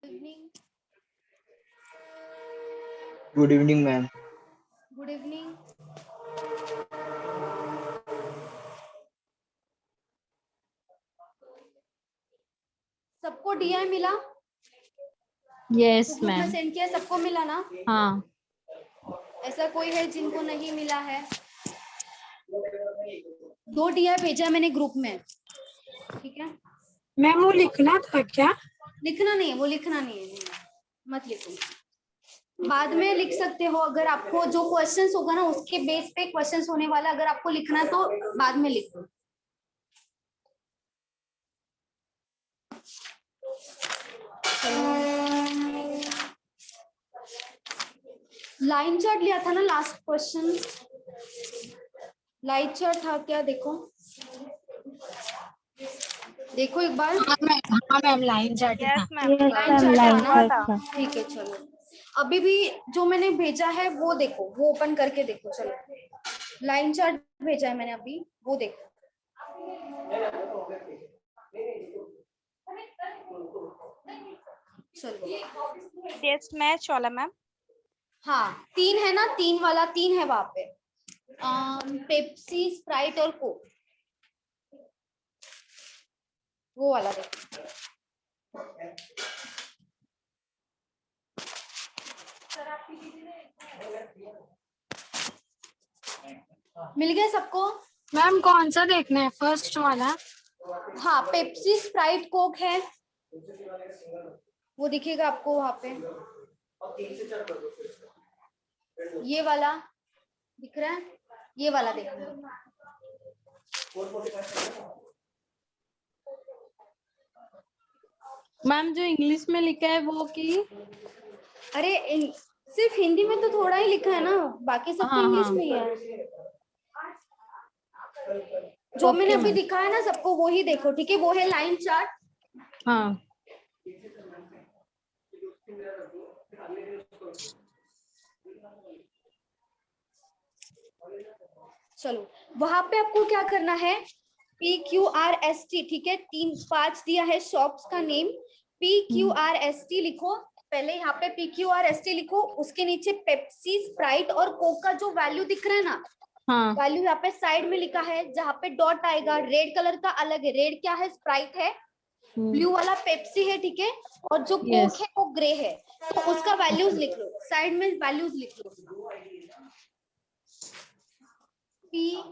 Evening. Good evening ma'am. Good evening. सबको DI मिला? Yes group में मैम। सेंड किया, सबको मिला ना? हाँ। ऐसा कोई है जिनको नहीं मिला है? 2 डीआई भेजा मैंने ग्रुप में, ठीक है? मैम वो लिखना था क्या? लिखना नहीं है, वो लिखना नहीं है, मत लिखो, बाद में लिख सकते हो। अगर आपको जो क्वेश्चंस होगा ना उसके बेस पे क्वेश्चंस होने वाला, अगर आपको लिखना है तो बाद में लिखो। लाइन चार्ट लिया था ना लास्ट क्वेश्चन? लाइन चार्ट था क्या? देखो देखो एक बार। हाँ मैम लाइन चार्ट था। लाइन चार्ट था ना? ठीक है चलो, अभी भी जो मैंने भेजा है वो देखो, वो ओपन करके देखो। चलो लाइन चार्ट भेजा है मैंने अभी, वो देखो। चलो टेस्ट मैच वाला मैम। हाँ 3 है ना, 3 वाला 3 है वहां पे। पेप्सी, स्प्राइट और कोक, वो वाला देखो। मिल गया सबको? मैम कौन सा देखना है, फर्स्ट वाला? हाँ पेप्सी, स्प्राइट, कोक है, वो दिखेगा आपको वहां पे। ये वाला दिख रहा है, ये वाला देखना। मैम जो इंग्लिश में लिखा है वो की? अरे सिर्फ हिंदी में तो थोड़ा ही लिखा है ना, बाकी सब तो इंग्लिश में ही है। जो मैंने अभी दिखाया ना सबको, वो ही देखो, ठीक है? वो है लाइन चार्ट। हाँ। चलो वहां पे आपको क्या करना है, PQRST, ठीक है? 3-5 दिया है शॉप्स का नेम, PQRST लिखो पहले। यहाँ पे PQRST लिखो, उसके नीचे पेप्सी, स्प्राइट और कोक का जो वैल्यू दिख रहा है ना, हाँ। वैल्यू यहाँ पे साइड में लिखा है। जहाँ पे डॉट आएगा रेड कलर का अलग है, रेड क्या है? स्प्राइट है। ब्लू वाला पेप्सी है, ठीक है? और जो कोक है वो ग्रे है, तो उसका वैल्यूज लिख लो, साइड में वैल्यूज लिख लो। PQRST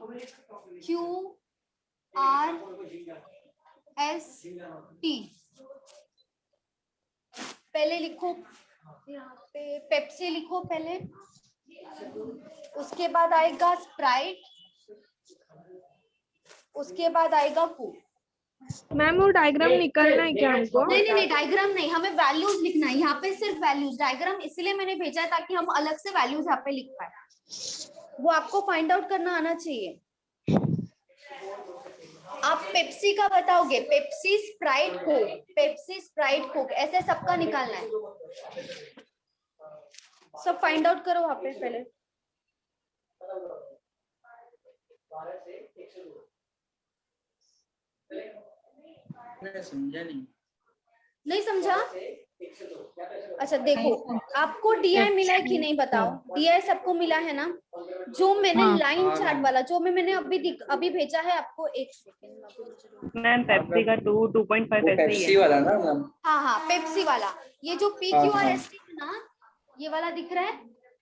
पहले लिखो, यहाँ पे पेप्सी लिखो पहले, उसके बाद आएगा स्प्राइट, उसके बाद आएगा कोक। मैम वो डायग्राम निकालना है क्या हमको? नहीं डायग्राम नहीं, हमें वैल्यूज लिखना है यहाँ पे, सिर्फ वैल्यूज। डायग्राम इसलिए मैंने भेजा है ताकि हम अलग से वैल्यूज यहाँ पे लिख पाए, वो आपको फाइंड आउट करना आना चाहिए। आप पेप्सी का बताओगे, Pepsi, Sprite, Coke, Pepsi, Sprite, Coke, ऐसे सबका निकालना है। सब फाइंड आउट करो वहां पे पहले। समझा नहीं समझा? अच्छा देखो, आपको डीआई मिला है कि नहीं बताओ? डीआई सबको मिला है ना? जो मैंने लाइन चार्ट वाला, जो मैंने अभी भेजा है आपको, 1 सेकेंड मैम पेप्सी का 2.5 ऐसे ही पेप्सी है। वाला ना मैम? हाँ पेप्सी वाला। ये जो PQRST है ना, ये वाला दिख रहा है,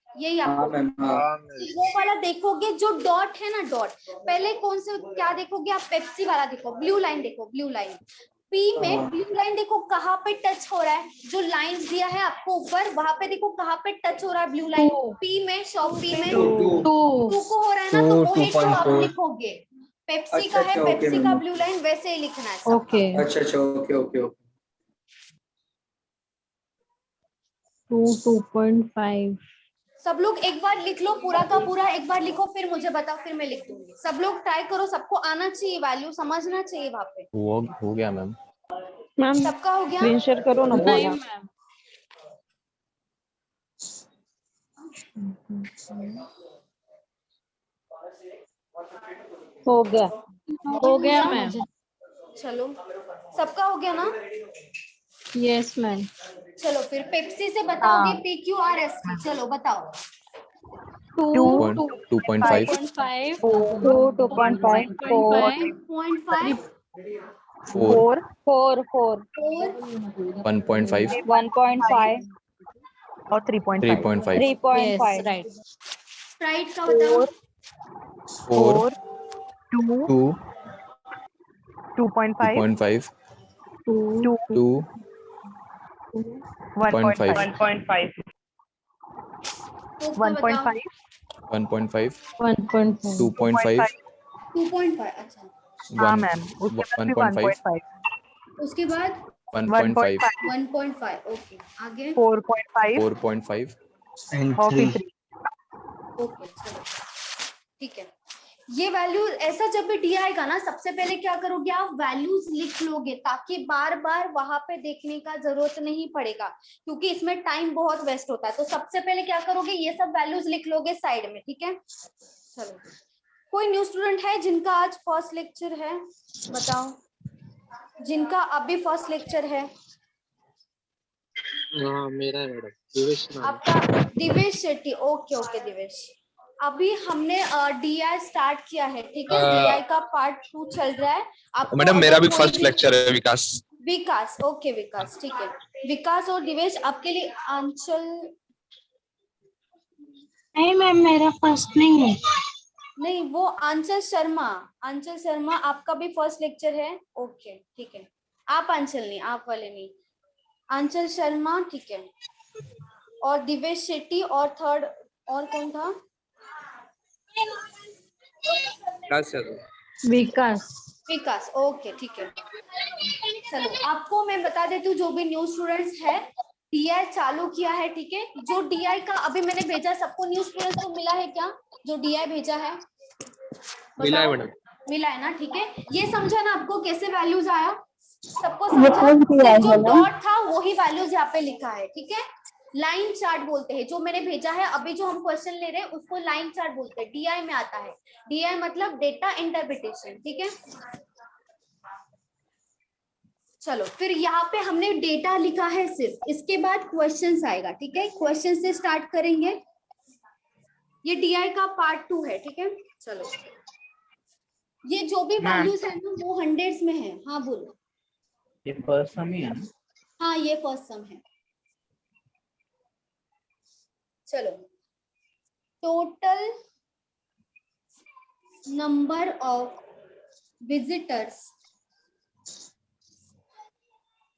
यही आपको। मैम हाँ। वो वाला देखोगे जो डॉट है ना, डॉट पहले कौन से क्या देखोगे आप? पेप्सी वाला देखो, ब्लू लाइन देखो, ब्लू लाइन। पी में ब्लू लाइन देखो कहाँ पे टच हो रहा है, जो लाइंस दिया है आपको ऊपर, वहां पे देखो कहाँ पे टच हो रहा है ब्लू लाइन। पी में, शॉप पी में 2 को हो रहा है ना, तो वो ही 2 आप लिखोगे। पेप्सी का है, पेप्सी का ब्लू लाइन वैसे ही लिखना है। ओके। अच्छा ओके ओके ओके। 2.5। सब लोग एक बार लिख लो, पूरा का पूरा एक बार लिखो, फिर मुझे बताओ, फिर मैं लिख दूंगी। सब लोग ट्राई करो, सबको आना चाहिए, वैल्यू समझना चाहिए वहां पे। हो गया मैम। मैम सबका हो गया? स्क्रीन शेयर करो ना नहीं पूरा। मैम। हो गया। हो गया मैम। चलो सबका हो गया ना? Yes, ma'am. चलो फिर पेप्सी से बताओगे PQRST, चलो बताओ। 2.5, 2.5, 2.5, 2.5, 4, 4, 1.5, 1.5 और 3.5. 3.5, yes, right. स्प्राइट का बताओ। 4, 2, 2, 2.5, 2.5, 2, 2, 1.5, 1.5, कोक का बताओ। 1.5. 1.5, 1.5, 2.5, 2.5, अच्छा। हाँ मैम, उसके बाद भी 1.5, 1.5, उसके बाद 1.5, 1.5, ओके आगे। 4.5 4.5, and और फिर 3. 3. ओके चलो ठीक है। ये वैल्यू ऐसा जब भी डी आएगा ना, सबसे पहले क्या करोगे आप, वैल्यूज लिख लोगे ताकि बार बार वहां पे देखने का जरूरत नहीं पड़ेगा, क्योंकि इसमें टाइम बहुत वेस्ट होता है। तो सबसे पहले क्या करोगे, ये सब वैल्यूज लिख लोगे साइड में, ठीक है। चलो कोई न्यू स्टूडेंट है जिनका आज फर्स्ट लेक्चर है, बताओ, जिनका अभी फर्स्ट लेक्चर है। हाँ मेरा है मैडम, दिवेश नाम है। आपका दिवेश शेट्टी, ओके ओके दिवेश। अभी हमने DI स्टार्ट किया है, ठीक है। DI का पार्ट 2 चल रहा है। आपको मैडम मेरा अगर भी कोई फर्स्ट लेक्चर है, विकास। विकास, ओके विकास, ठीक है। विकास और दिवेश आपके लिए आंचल, नहीं मैम, मेरा फर्स्ट नहीं है। नहीं वो आंचल शर्मा, आंचल शर्मा आपका भी फर्स्ट लेक्चर है, ओके ठीक है। आप आंचल नहीं, आप वाले नहीं, आंचल शर्मा, ठीक है। और दिवेश शेट्टी, और थर्ड और कौन था? विकास। विकास, ओके ठीक है। चलो आपको मैं बता देती हूँ, जो भी न्यू स्टूडेंट्स है, DI चालू किया है, ठीक है। जो DI का अभी मैंने भेजा, सबको न्यू स्टूडेंट्स को मिला है क्या, जो DI भेजा है? मिला है बताओ। मैडम। मिला है ना, ठीक है। ये समझा ना आपको कैसे वैल्यूज आया, सबको समझा? सिर्फ जो डॉट था वही वैल्यूज यहाँ पे लिखा है, ठीक है। लाइन चार्ट बोलते हैं जो मैंने भेजा है, अभी जो हम क्वेश्चन ले रहे हैं उसको लाइन चार्ट बोलते हैं, DI में आता है। DI मतलब डेटा इंटरप्रिटेशन, ठीक है। चलो फिर यहाँ पे हमने डेटा लिखा है सिर्फ, इसके बाद क्वेश्चंस आएगा, ठीक है। क्वेश्चन से स्टार्ट करेंगे, ये DI का पार्ट 2 है, ठीक है। चलो ये जो भी वैल्यूज है ना वो हंड्रेड्स में है। हाँ बोलो। ये फर्स्ट सम ही है ना? हाँ ये फर्स्ट सम है। चलो total number of visitors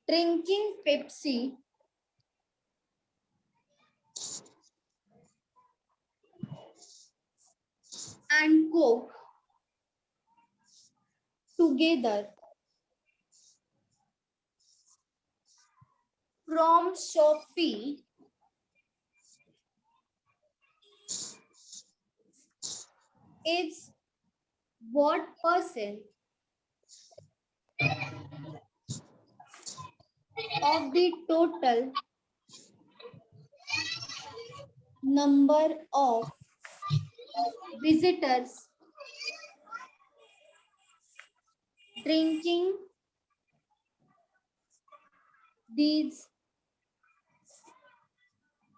drinking Pepsi and Coke together from Shopee is what percent of the total number of visitors drinking these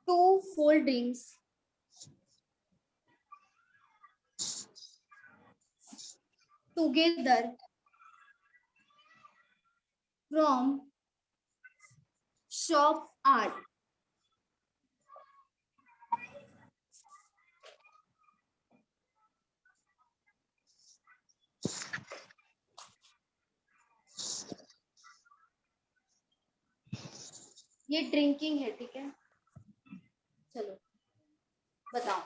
two cold drinks together from shop art. ये drinking है, ठीक है। चलो बताओ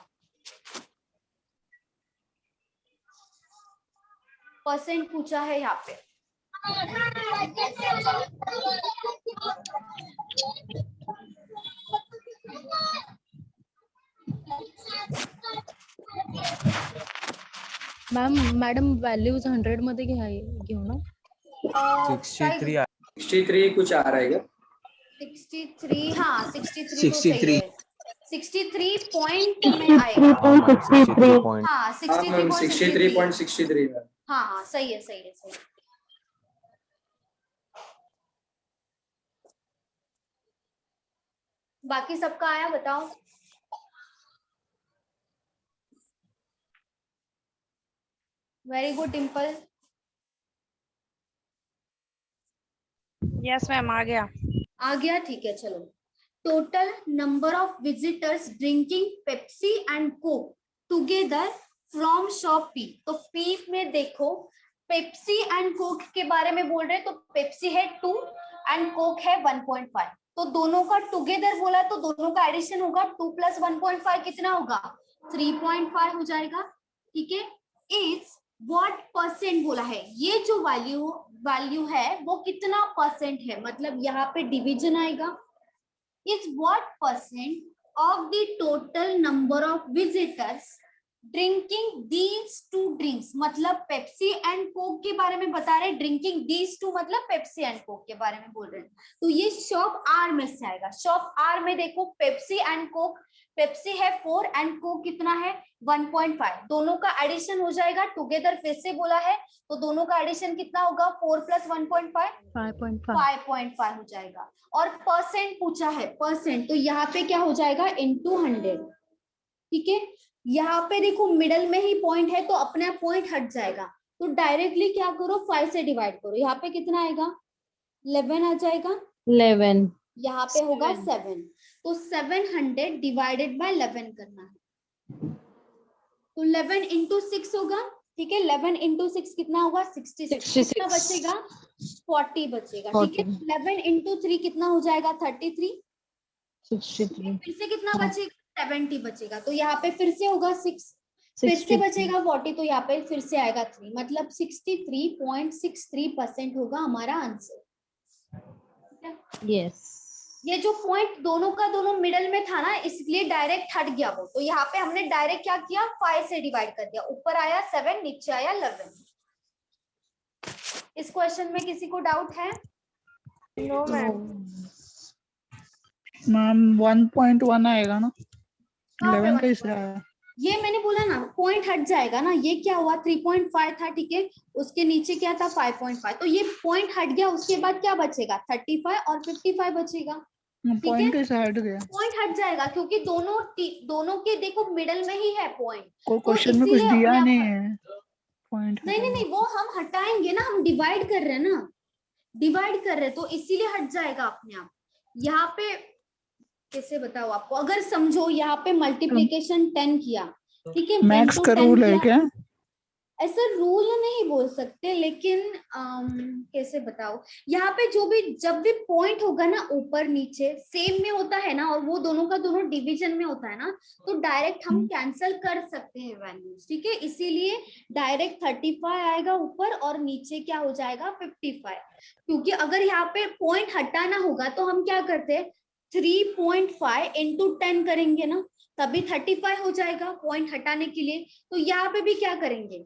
percent पूछा है यहाँ पे। मैडम वैल्यूज 100 मध्ये घेऊ ना? 63 कुछ आ रहा है क्या? 63, हाँ 63 तो 63 सही है। 63 पॉइंट में आएगा। हाँ 63.63 है। हाँ हाँ सही है, सही है, सही है। बाकी सबका आया बताओ। Very good Dimple. Yes ma'am आ गया। आ गया, ठीक है चलो। Total number of visitors drinking Pepsi and Coke together from shop P. तो पी में देखो पेप्सी एंड कोक के बारे में बोल रहे हैं, तो पेप्सी है 2 एंड कोक है 1.5। तो दोनों का टुगेदर बोला तो दोनों का एडिशन होगा 2 + 1.5 कितना होगा 3.5 हो जाएगा। ठीक है। इज व्हाट परसेंट बोला है, ये जो वैल्यू है वो कितना परसेंट है, मतलब यहाँ पे डिवीजन आएगा। Is what percent of the total number of visitors drinking these two drinks, मतलब पेप्सी एंड कोक के बारे में बता रहे, ड्रिंकिंग these two मतलब पेप्सी एंड कोक के बारे में बोल रहे हैं। तो ये शॉप आर में से आएगा। शॉप आर में देखो पेप्सी एंड कोक, पेप्सी है 4 एंड कोक कितना है 1.5, दोनों का एडिशन हो जाएगा टुगेदर। फिर से बोला है तो दोनों का एडिशन कितना होगा 4 + 1.5 5.5 हो जाएगा। और परसेंट पूछा है, परसेंट तो यहाँ पे क्या हो जाएगा into 100। ठीक है। यहाँ पे देखो मिडल में ही पॉइंट है तो अपने आप पॉइंट हट जाएगा, तो डायरेक्टली क्या करो 5 से डिवाइड करो। यहाँ पे कितना आएगा 11 आ जाएगा, 11 यहाँ पे होगा 7। तो 700 डिवाइडेड बाय 11 करना है, तो 11 into 6 होगा। ठीक है। 11 into 6 कितना होगा 66। कितना बचेगा 40 बचेगा। ठीक है। 11 into 3 कितना हो जाएगा 33। 63 फिर से कितना बचेगा 70 बचेगा, तो यहाँ पे फिर से होगा 6, फिर से बचेगा 40, तो यहाँ पे फिर से आएगा 3, मतलब 63.63% होगा हमारा आंसर। यस। ये जो पॉइंट दोनों का दोनों मिडल में था ना, इसलिए डायरेक्ट हट गया वो, तो यहाँ पे हमने डायरेक्ट क्या किया 5 से डिवाइड कर दिया, ऊपर आया 7 नीचे आया 11। इस क्वेश्चन में किसी को डाउट है? No ma'am. मैम 1.1 आएगा ना, कहाँ पे 11 1? कैसे आया? ये मैंने बोला ना पॉइंट हट जाएगा ना, ये क्या हुआ 3.5 था। ठीक है। उसके नीचे क्या था 5.5, तो ये पॉइंट हट गया, उसके बाद क्या बचेगा 35 और 55 बचेगा। ठीक है। पॉइंट कैसे हट गया? पॉइंट हट जाएगा क्योंकि दोनों के देखो मिडल में ही है पॉइंट, को तो क्वेश्चन में कुछ इसीलिए दिया अपने आप नहीं है पॉइंट। नहीं वो हम हटाएंगे ना, हम डिवाइड कर रहे हैं ना, डिवाइड कर रहे हैं तो इसीलिए हट जाएगा अपने आप। यहाँ पे कैसे बताओ आपको, अगर समझो यहाँ पे मल्टीप्लीकेशन 10 किया, ठीक है, मैक्स 10 का to 10 रूल है किया, क्या? ऐसा रूल नहीं बोल सकते, लेकिन कैसे बताओ, यहाँ पे जो भी जब भी पॉइंट होगा ना ऊपर नीचे सेम में होता है ना, और वो दोनों का दोनों डिवीजन में होता है ना, तो डायरेक्ट हम कैंसल कर सकते हैं वैल्यूज। ठीक है। इसीलिए डायरेक्ट 35 आएगा ऊपर और नीचे क्या हो जाएगा 55, क्योंकि अगर यहाँ पे पॉइंट हटाना होगा तो हम क्या करते हैं 3.5 into 10 करेंगे ना, तभी 35 हो जाएगा पॉइंट हटाने के लिए। तो यहाँ पे भी क्या करेंगे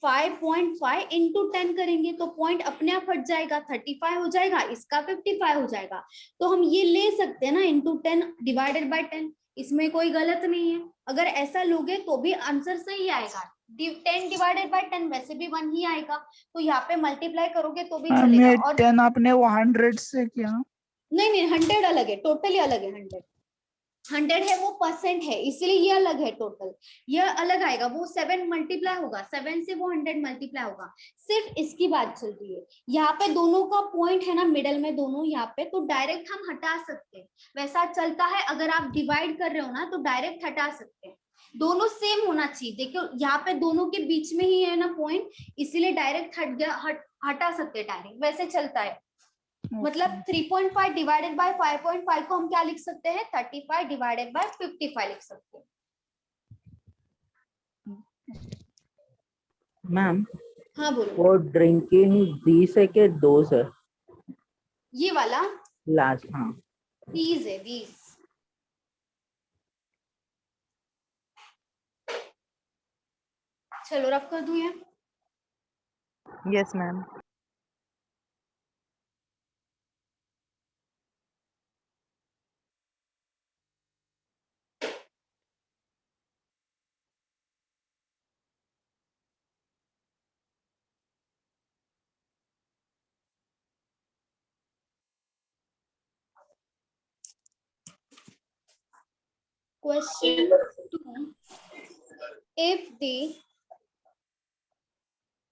5.5 into 10 करेंगे, तो पॉइंट अपने आप हट जाएगा, 35 हो जाएगा, इसका 55 हो जाएगा। तो हम ये ले सकते हैं ना into 10 डिवाइडेड बाय 10, इसमें कोई गलत नहीं है। अगर ऐसा लोगे तो भी आंसर सही आएगा। 10 डिवाइडेड बाय 10 वैसे भी 1 ही आएगा, तो यहाँ पे मल्टीप्लाई करोगे तो भी चलेगा। ये और 10 आपने वो 100 से किया? नहीं 100 अलग है, टोटली अलग है। 100 है वो परसेंट है, इसीलिए ये अलग है टोटल, ये अलग आएगा। वो 7 मल्टीप्लाई होगा, 7 से वो 100 मल्टीप्लाई होगा, सिर्फ इसकी बात चल रही है। यहाँ पे दोनों का पॉइंट है ना मिडल में दोनों यहाँ पे, तो डायरेक्ट हम हटा सकते हैं, वैसा चलता है। अगर आप डिवाइड कर रहे हो ना तो डायरेक्ट हटा सकते हैं, दोनों सेम होना चाहिए। देखो यहाँ पे दोनों के बीच में ही है ना पॉइंट, इसीलिए डायरेक्ट हट गया, हटा सकते हैं डायरेक्ट, वैसे चलता है। मतलब 3.5 डिवाइडेड बाय 5.5 को हम क्या लिख सकते हैं 35 डिवाइडेड बाय 55 लिख सकते हैं। मैम हाँ बोलो। वो ड्रिंकिंग 20 है के 2 है? ये वाला लास्ट, हाँ 20 है 20। चलो रफ कर दूं ये। Yes ma'am. Question 2. If the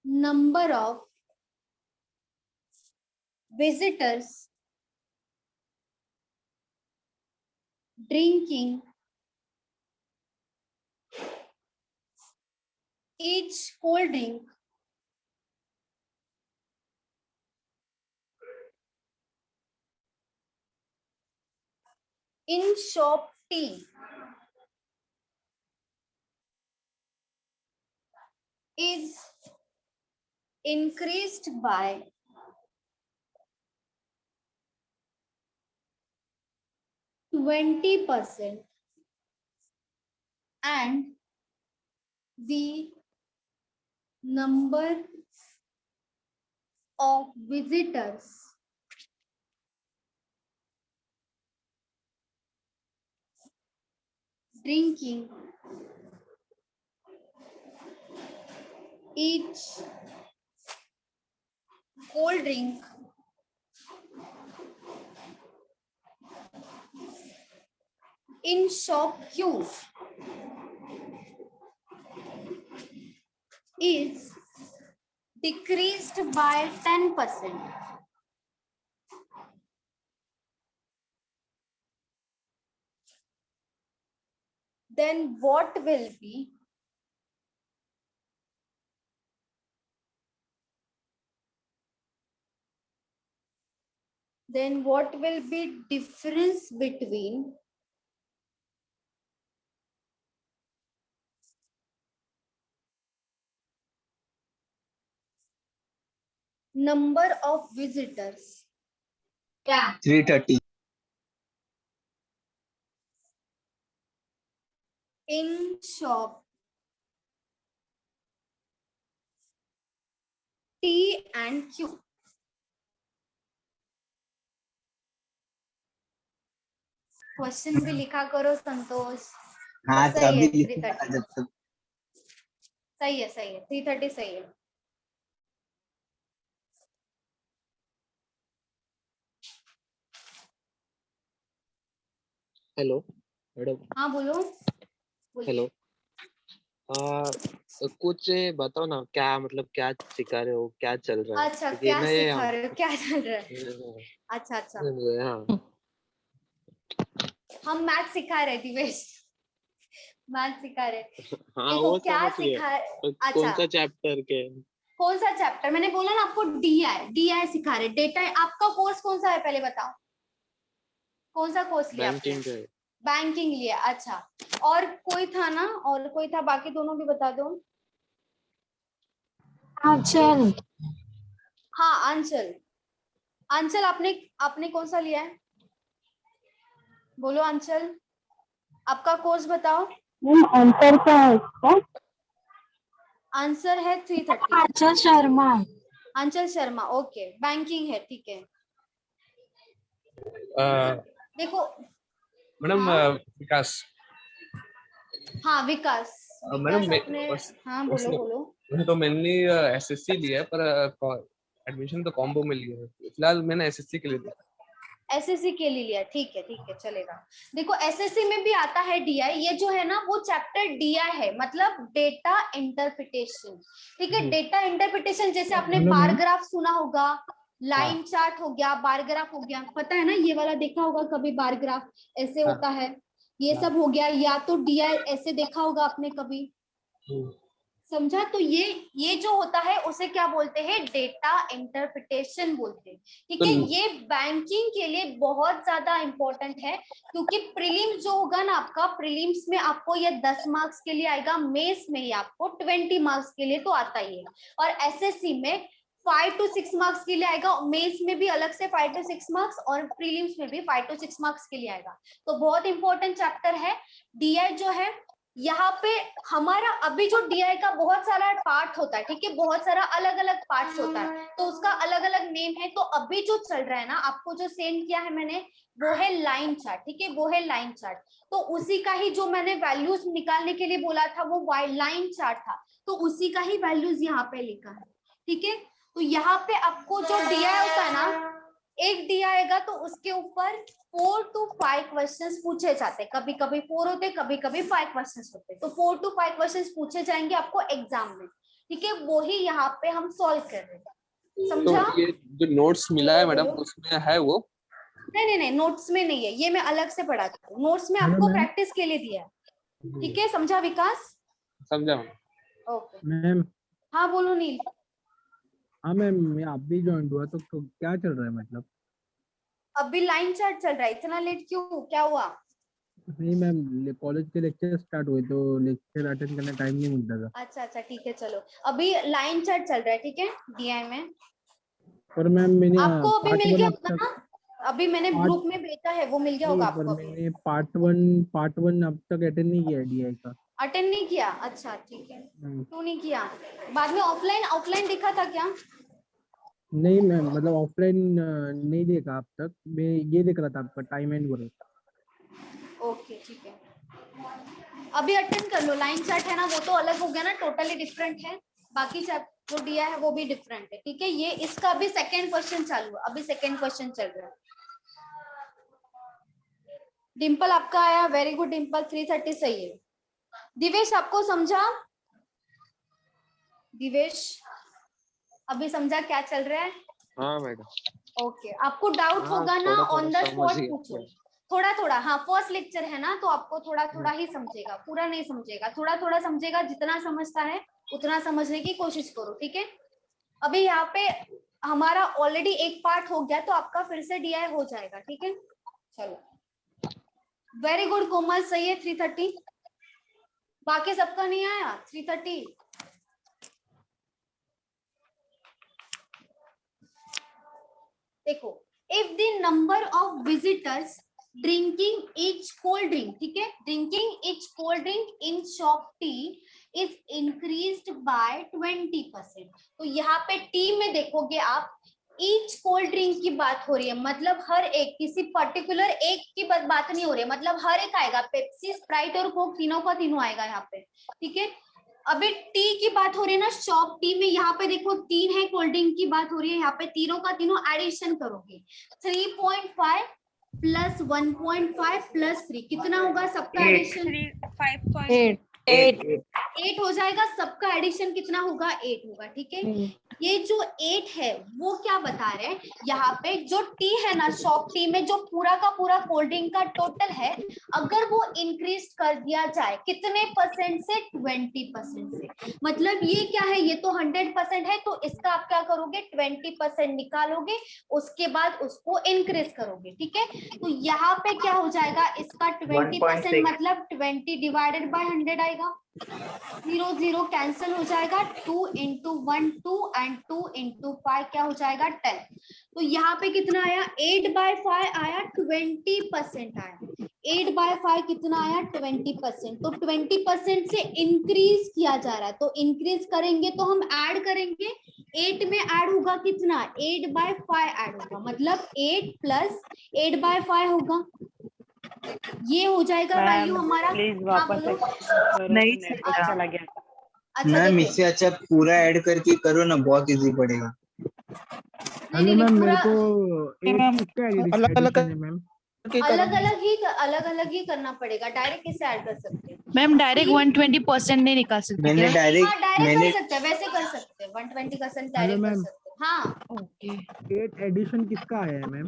number of visitors drinking each cold drink in shop T is increased by 20% and the number of visitors drinking each cold drink in shop Q is decreased by 10%. Then what will be difference between number of visitors 330. in shop T and Q? Question भी लिखा करो संतोष। हाँ सही है, तभी 330 जब तक सही है 330 सही है। Hello madam. हाँ बोलो। हेलो। कुछ बताओ ना, क्या मतलब क्या सिखा रहे हो, क्या चल रहा है? अच्छा क्योंकि क्या मैं सिखा रहे हो, क्या चल रहा है? अच्छा अच्छा हाँ हम मैथ सिखा रहे दिवेश, मैथ सिखा रहे। हाँ देखो वो क्या समझ गए। सिखा। कौन अच्छा सा चैप्टर के? कौन सा चैप्टर? मैंने बोला ना आपको डीआई सिखा रहे। डेटा आपका कोर्स कौन सा है पहले बताओ, कौन सा कोर्स लिया आपने? बैंकिंग है। बैंकिंग लिया। अच्छा और कोई था ना, और कोई था, बाकी दोनों भी बता दो। आंचल। हाँ अंचल। अंचल आपने कौन सा लिया है? बोलो अंचल, आपका कोर्स बताओ। आंसर क्या है इसका? आंसर है 330। आंचल शर्मा। अंचल शर्मा, ओके बैंकिंग है, ठीक है। देखो मैडम हाँ? विकास। हाँ विकास, मैडम विकास अपने। हाँ बोलो बोलो। मैंने तो मेनली एसएससी लिया है, पर एडमिशन तो कॉम्बो में लिया है। फिलहाल मैंने एसएससी के लिए लिया। एसएससी के लिए लिया, ठीक है चलेगा। देखो एसएससी में भी आता है डीआई, ये जो है ना वो चैप्टर डीआई है, मतलब डेटा इंटरप्रिटेशन। ठीक है, डेटा इंटरप्रिटेशन जैसे आपने बार ग्राफ सुना होगा, लाइन चार्ट हो गया, बार ग्राफ हो गया, पता है ना ये वाला देखा होगा कभी, बार ग्राफ ऐसे होता है, ये सब हो गया। या तो डीआई ऐसे देखा होगा आपने कभी, समझा? तो ये जो होता है उसे क्या बोलते हैं? डेटा इंटरप्रिटेशन बोलते हैं। ठीक है, ये बैंकिंग के लिए बहुत ज्यादा इंपॉर्टेंट है, क्योंकि प्रीलिम्स जो होगा ना आपका, प्रीलिम्स में आपको ये 10 मार्क्स के लिए आएगा, मेंस में ही आपको 20 मार्क्स के लिए तो आता ही है, और एसएससी में 5 to 6 मार्क्स के लिए आएगा। मेंस में भी अलग से 5 to 6 मार्क्स और प्रीलिम्स में भी 5 to 6 मार्क्स के लिए आएगा। तो बहुत इंपॉर्टेंट चैप्टर है डीआई जो है। यहाँ पे हमारा अभी जो डीआई का बहुत सारा पार्ट होता है, ठीक है, बहुत सारा अलग अलग पार्ट्स होता है, तो उसका अलग अलग नेम है। तो अभी जो चल रहा है ना, आपको जो सेंड किया है मैंने, वो है लाइन चार्ट। ठीक है, वो है लाइन चार्ट। तो उसी का ही जो मैंने वैल्यूज निकालने के लिए बोला था वो लाइन चार्ट था, तो उसी का ही वैल्यूज यहाँ पे लिखा है। ठीक है, तो यहाँ पे आपको जो डीआई होता है ना, एक डी आएगा तो उसके ऊपर 4 to 5 क्वेश्चंस पूछे जाते हैं, कभी कभी 4 होते, कभी कभी 5 क्वेश्चंस होते, तो 4 to 5 क्वेश्चंस पूछे जाएंगे आपको एग्जाम में, ठीक है, वो ही यहाँ पे हम सॉल्व कर रहे हैं, समझा? तो ये जो नोट्स मिला है मैडम उसमें है वो? नहीं, नोट्स में नहीं है, ये मैं अलग से पढ़ाती हूँ, नोट्स में आपको प्रैक्टिस के लिए दिया है, ठीक है, समझा विकास? समझा ओके मैम। हाँ बोलो नील। हाँ मैम, मैं आप भी ज्वाइन हुआ तो क्या चल रहा है मतलब? अभी लाइन चार्ट चल रहा है, इतना लेट क्यों, क्या हुआ? नहीं मैम, कॉलेज के लेक्चर स्टार्ट हुए तो लेक्चर अटेंड करने टाइम नहीं मिलता था। अच्छा ठीक है, चलो अभी लाइन चार्ट चल रहा है, ठीक है, डीआई में। पर मैम मैंने आपको अभी part मिल one गया अब होगा तक- ना, अभी मैंने ग्रुप में भेजा है, वो मिल गया होगा नहीं, पर आपको अभी। मैंने पार्ट वन अब तक अटेंड नहीं किया डीआई का। अटेंड नहीं किया? अच्छा ठीक है, क्यों नहीं किया? बाद में ऑफलाइन दिखा था क्या? नहीं मैम, मतलब ऑफलाइन नहीं देखा अब तक, मैं ये देख रहा था आपका टाइम एंड वर्क। ओके ठीक है, अभी अटेंड कर लो, लाइन चार्ट है ना, वो तो अलग हो गया ना, टोटली डिफरेंट है, बाकी चार्ट जो दिया है वो भी डिफरेंट है, ठीक है। ये इसका अभी सेकंड क्वेश्चन चालू है, अभी सेकंड क्वेश्चन चल रहा है। डिम्पल आपका आया, वेरी गुड डिम्पल, 330 सही है। दिवेश आपको समझा? दिवेश अभी समझा क्या चल रहा है? हाँ मैडम। ओके, आपको डाउट हाँ, होगा ना, थोड़ा-थोड़ा ऑन द समझ स्पॉट गया। पूछो, थोड़ा, हाँ फर्स्ट लेक्चर है ना, तो आपको थोड़ा ही समझेगा, पूरा नहीं समझेगा, थोड़ा समझेगा, जितना समझता है उतना समझने की कोशिश करो, ठीक है। अभी यहाँ पे हमारा ऑलरेडी एक पार्ट हो गया, तो आपका फिर से डीआई हो जाएगा, ठीक है। चलो वेरी गुड कोमल, सही है 330, बाकी सबका नहीं आया 330। देखो, if the number of visitors drinking each cold drink, ठीक है, drinking each cold drink in shop T is increased by 20%, तो यहाँ पे टी में देखोगे आप ईच कोल्ड ड्रिंक की बात हो रही है, मतलब हर एक, किसी पर्टिकुलर एक की बात नहीं हो रही है, मतलब हर एक आएगा, पेप्सी, स्प्राइट और कोक तीनों का तीनों आएगा यहाँ पे, ठीक है। अभी टी की बात हो रही है ना, शॉप टी में, यहाँ पे देखो 3 है, कोल्ड ड्रिंक की बात हो रही है, यहाँ पे तीनों का तीनों एडिशन करोगे, 3.5 प्लस 1.5 प्लस 3 कितना होगा सबका एडिशन? 8 हो जाएगा, सबका एडिशन कितना होगा? 8 होगा, ठीक है। ये जो 8 है वो क्या बता रहे हैं, यहाँ पे जो टी है ना, शॉप टी में जो पूरा का पूरा कोल्ड ड्रिंक का टोटल है, अगर वो इंक्रीज कर दिया जाए कितने परसेंट से? 20% से, मतलब ये क्या है, ये तो 100% है, तो इसका आप क्या करोगे? 20% निकालोगे, उसके बाद उसको इंक्रीज करोगे, ठीक है। तो यहाँ पे क्या हो जाएगा, इसका 20% मतलब 20 डिवाइडेड बाय 100 आएगा, 0 0 कैंसिल हो जाएगा, 2 into 1 2 and 2 into 5 क्या हो जाएगा? 10। तो यहाँ पे कितना आया? 8/5 आया, 20% आया, 8/5 कितना आया? 20%। तो 20% से इंक्रीज किया जा रहा है, तो इंक्रीज करेंगे तो हम ऐड करेंगे, 8 में ऐड होगा कितना? 8/5 ऐड होगा, मतलब 8 प्लस 8/5 होगा, ये हो जाएगा वैल्यू हमारा। प्लीज हाँ, वापस बोलो। नहीं चला गया। अच्छा मैम देखो, इससे अच्छा पूरा ऐड करके करो ना, बहुत इजी पड़ेगा। नहीं, मैम मेरे पूरा को मैम, किसका अलग-अलग एडिशन है मैम? अलग अलग ही करना पड़ेगा, डायरेक्ट कैसे ऐड कर सकते हैं? मैम डायरेक्ट 120% नहीं निकाल सकते मैंने क्या? हाँ डायरेक्ट डायरेक्ट मैंने कर सकते हैं, वैसे कर सकते हैं, 120% हेलो डायरेक्ट कर मैम। सकते हैं, हाँ। ओके 8 एडिशन किसका आया है मैम?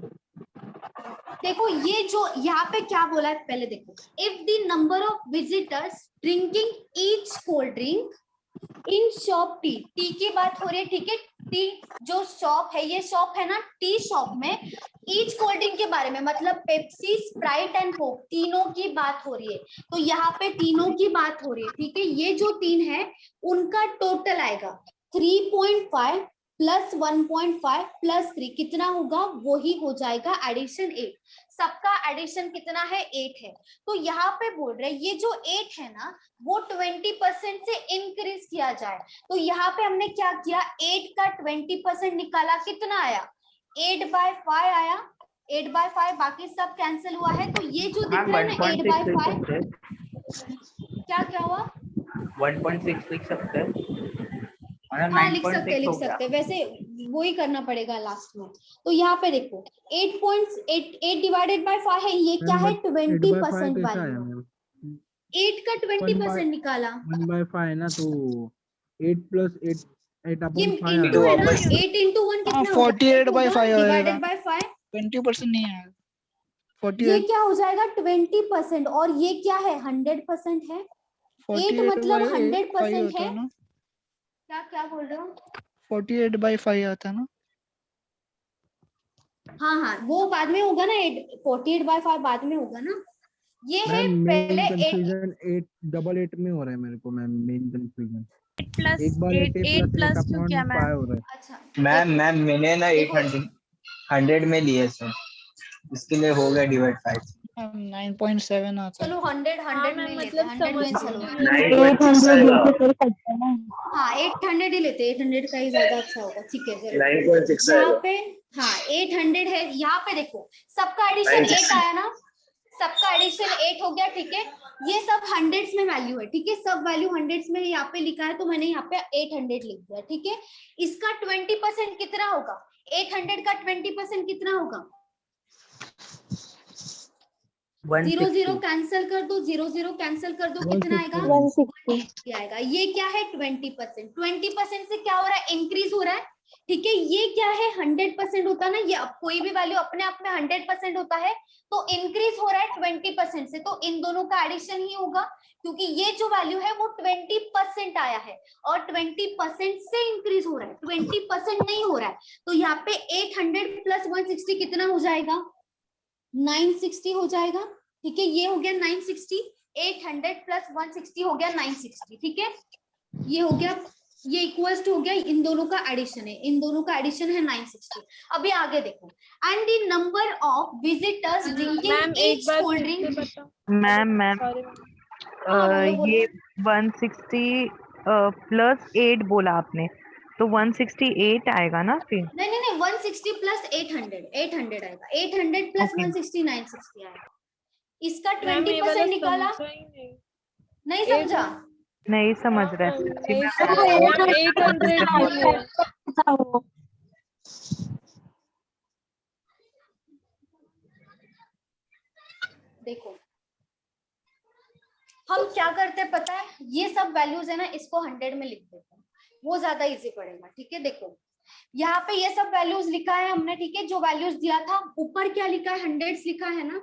देखो ये जो यहाँ पे क्या बोला है, पहले देखो, if the number of visitors drinking each cold drink in shop T, T की बात हो रही है, ठीक है, टी जो शॉप है, ये शॉप है ना, टी शॉप में ईच कोल्ड ड्रिंक के बारे में, मतलब पेप्सी, स्प्राइट एंड कोक तीनों की बात हो रही है, तो यहाँ पे तीनों की बात हो रही है, ठीक है। ये जो 3 है उनका टोटल आएगा 3.5 प्लस 1.5 प्लस 3 कितना होगा? वो ही हो जाएगा एडिशन 8, सबका एडिशन कितना है? 8 है। तो यहाँ पे बोल रहे हैं ये जो 8 है ना, वो 20% से इंक्रीज किया जाए, तो यहाँ पे हमने क्या किया, 8 का 20% निकाला, कितना आया? 8/5 आया, 8/5, बाकी सब कैंसिल हुआ है, तो ये जो दिख रहा है ना 8/5, क्या हुआ? 1.6 लिख सकते हैं, हाँ लिख सकते, वैसे वो ही करना पड़ेगा लास्ट में। तो यहाँ पे देखो 8 डिवाइडेड बाय 5 है, ये क्या है 20% वैल्यू, 8 का 20% निकाला, 1/5 है ना, तो 8 प्लस 8 8 ये अपॉन 5 इंटू है ना, वापस 8 इंटू 1 कितना होगा? 48/5 होएगा। डिवाइडेड बाय 5 20% नहीं आएगा। ये 48 क्या हो जाएगा 20%, और ये क्या है 100% है। 8 मतलब 100% होता है। है ना, क्या क्या बोल रहे हो? 48/5 आता है ना। हाँ हाँ वो बाद में होगा ना, 48/5 बाद में होगा ना। ये है मैम पहले मेन 8, कंफ्यूजन 8 डबल 8 में हो रहा है मेरे को मैम, मेन कंफ्यूजन प्लस एक बार 8 8 प्लस 8 प्लस 2 अपॉन क्या 5 मैम? हो रहा है। अच्छा मैम देखो, मैम मैंने ना देखो 100 में लिए सर, इसके लिए हो गया डिवाइड 5। 9.7 आता है। चलो 100 हाँ में मैम, लेते हैं, मतलब 100 में समझ चलो। नहीं 800 लेके फिर करते हैं ना। हाँ 800 ही लेते हैं, 800 का ही ज्यादा अच्छा होगा। ठीक है चलो 9.6 यहाँ पे, हाँ 800 है। यहाँ पे देखो सबका एडिशन 8 आया ना, सबका एडिशन 8 हो गया। ठीक है ये सब हंड्रेड्स में वैल्यू है, ठीक है सब वैल्यू हंड्रेड्स में यहाँ पे लिखा है, तो मैंने यहाँ पे 800 लिख दिया। ठीक है इसका 20% कितना होगा? 800 का 20% कितना होगा? 0 0 कैंसिल कर दो, 0 0 कैंसिल कर दो, कितना आएगा? 160 आएगा। ये क्या है 20%, 20% से क्या हो रहा है? इंक्रीज हो रहा है। ठीक है ये क्या है 100% होता है ना, ये कोई भी वैल्यू अपने आप में 100% होता है, तो इंक्रीज हो रहा है 20% से, तो इन दोनों का एडिशन ही होगा, क्योंकि ये जो वैल्यू है वो 20% आया है और 20% से इंक्रीज हो रहा है, 20% नहीं हो रहा है। तो यहाँ पे 800 प्लस 160 कितना हो जाएगा? 960 हो जाएगा। ठीक है ये हो गया 960, 800 प्लस 160 हो गया 960। ठीक है ये हो गया, ये इक्वल्स टू हो गया, इन दोनों का एडिशन है, इन दोनों का एडिशन है 960। अभी आगे देखो, and the number of visitors ma'am drinking एक ईच बार कोल्ड फिर ड्रिंक। से बताओ। मैम सॉरी बोलो ये 160 प्लस 8 बोला आपने, तो 168 आएगा ना फिर? नहीं नहीं नहीं 160 प्लस 800 आएगा, 800 प्लस Okay. 160 960 आएगा। इसका मैम ये वाला 20% निकाला, समझा ही नहीं। नहीं समझा? नहीं समझ हाँ रहा मैम, है। नहीं सच्ची में समझा। 800 नहीं है। देखो हम क्या करते हैं पता है, ये सब वैल्यूज है ना इसको 100 में लिख देते हैं, वो ज्यादा इजी पड़ेगा। ठीक है देखो यहाँ पे ये सब वैल्यूज लिखा है हमने, ठीक है जो वैल्यूज दिया था, ऊपर क्या लिखा है? हंड्रेड्स लिखा है ना,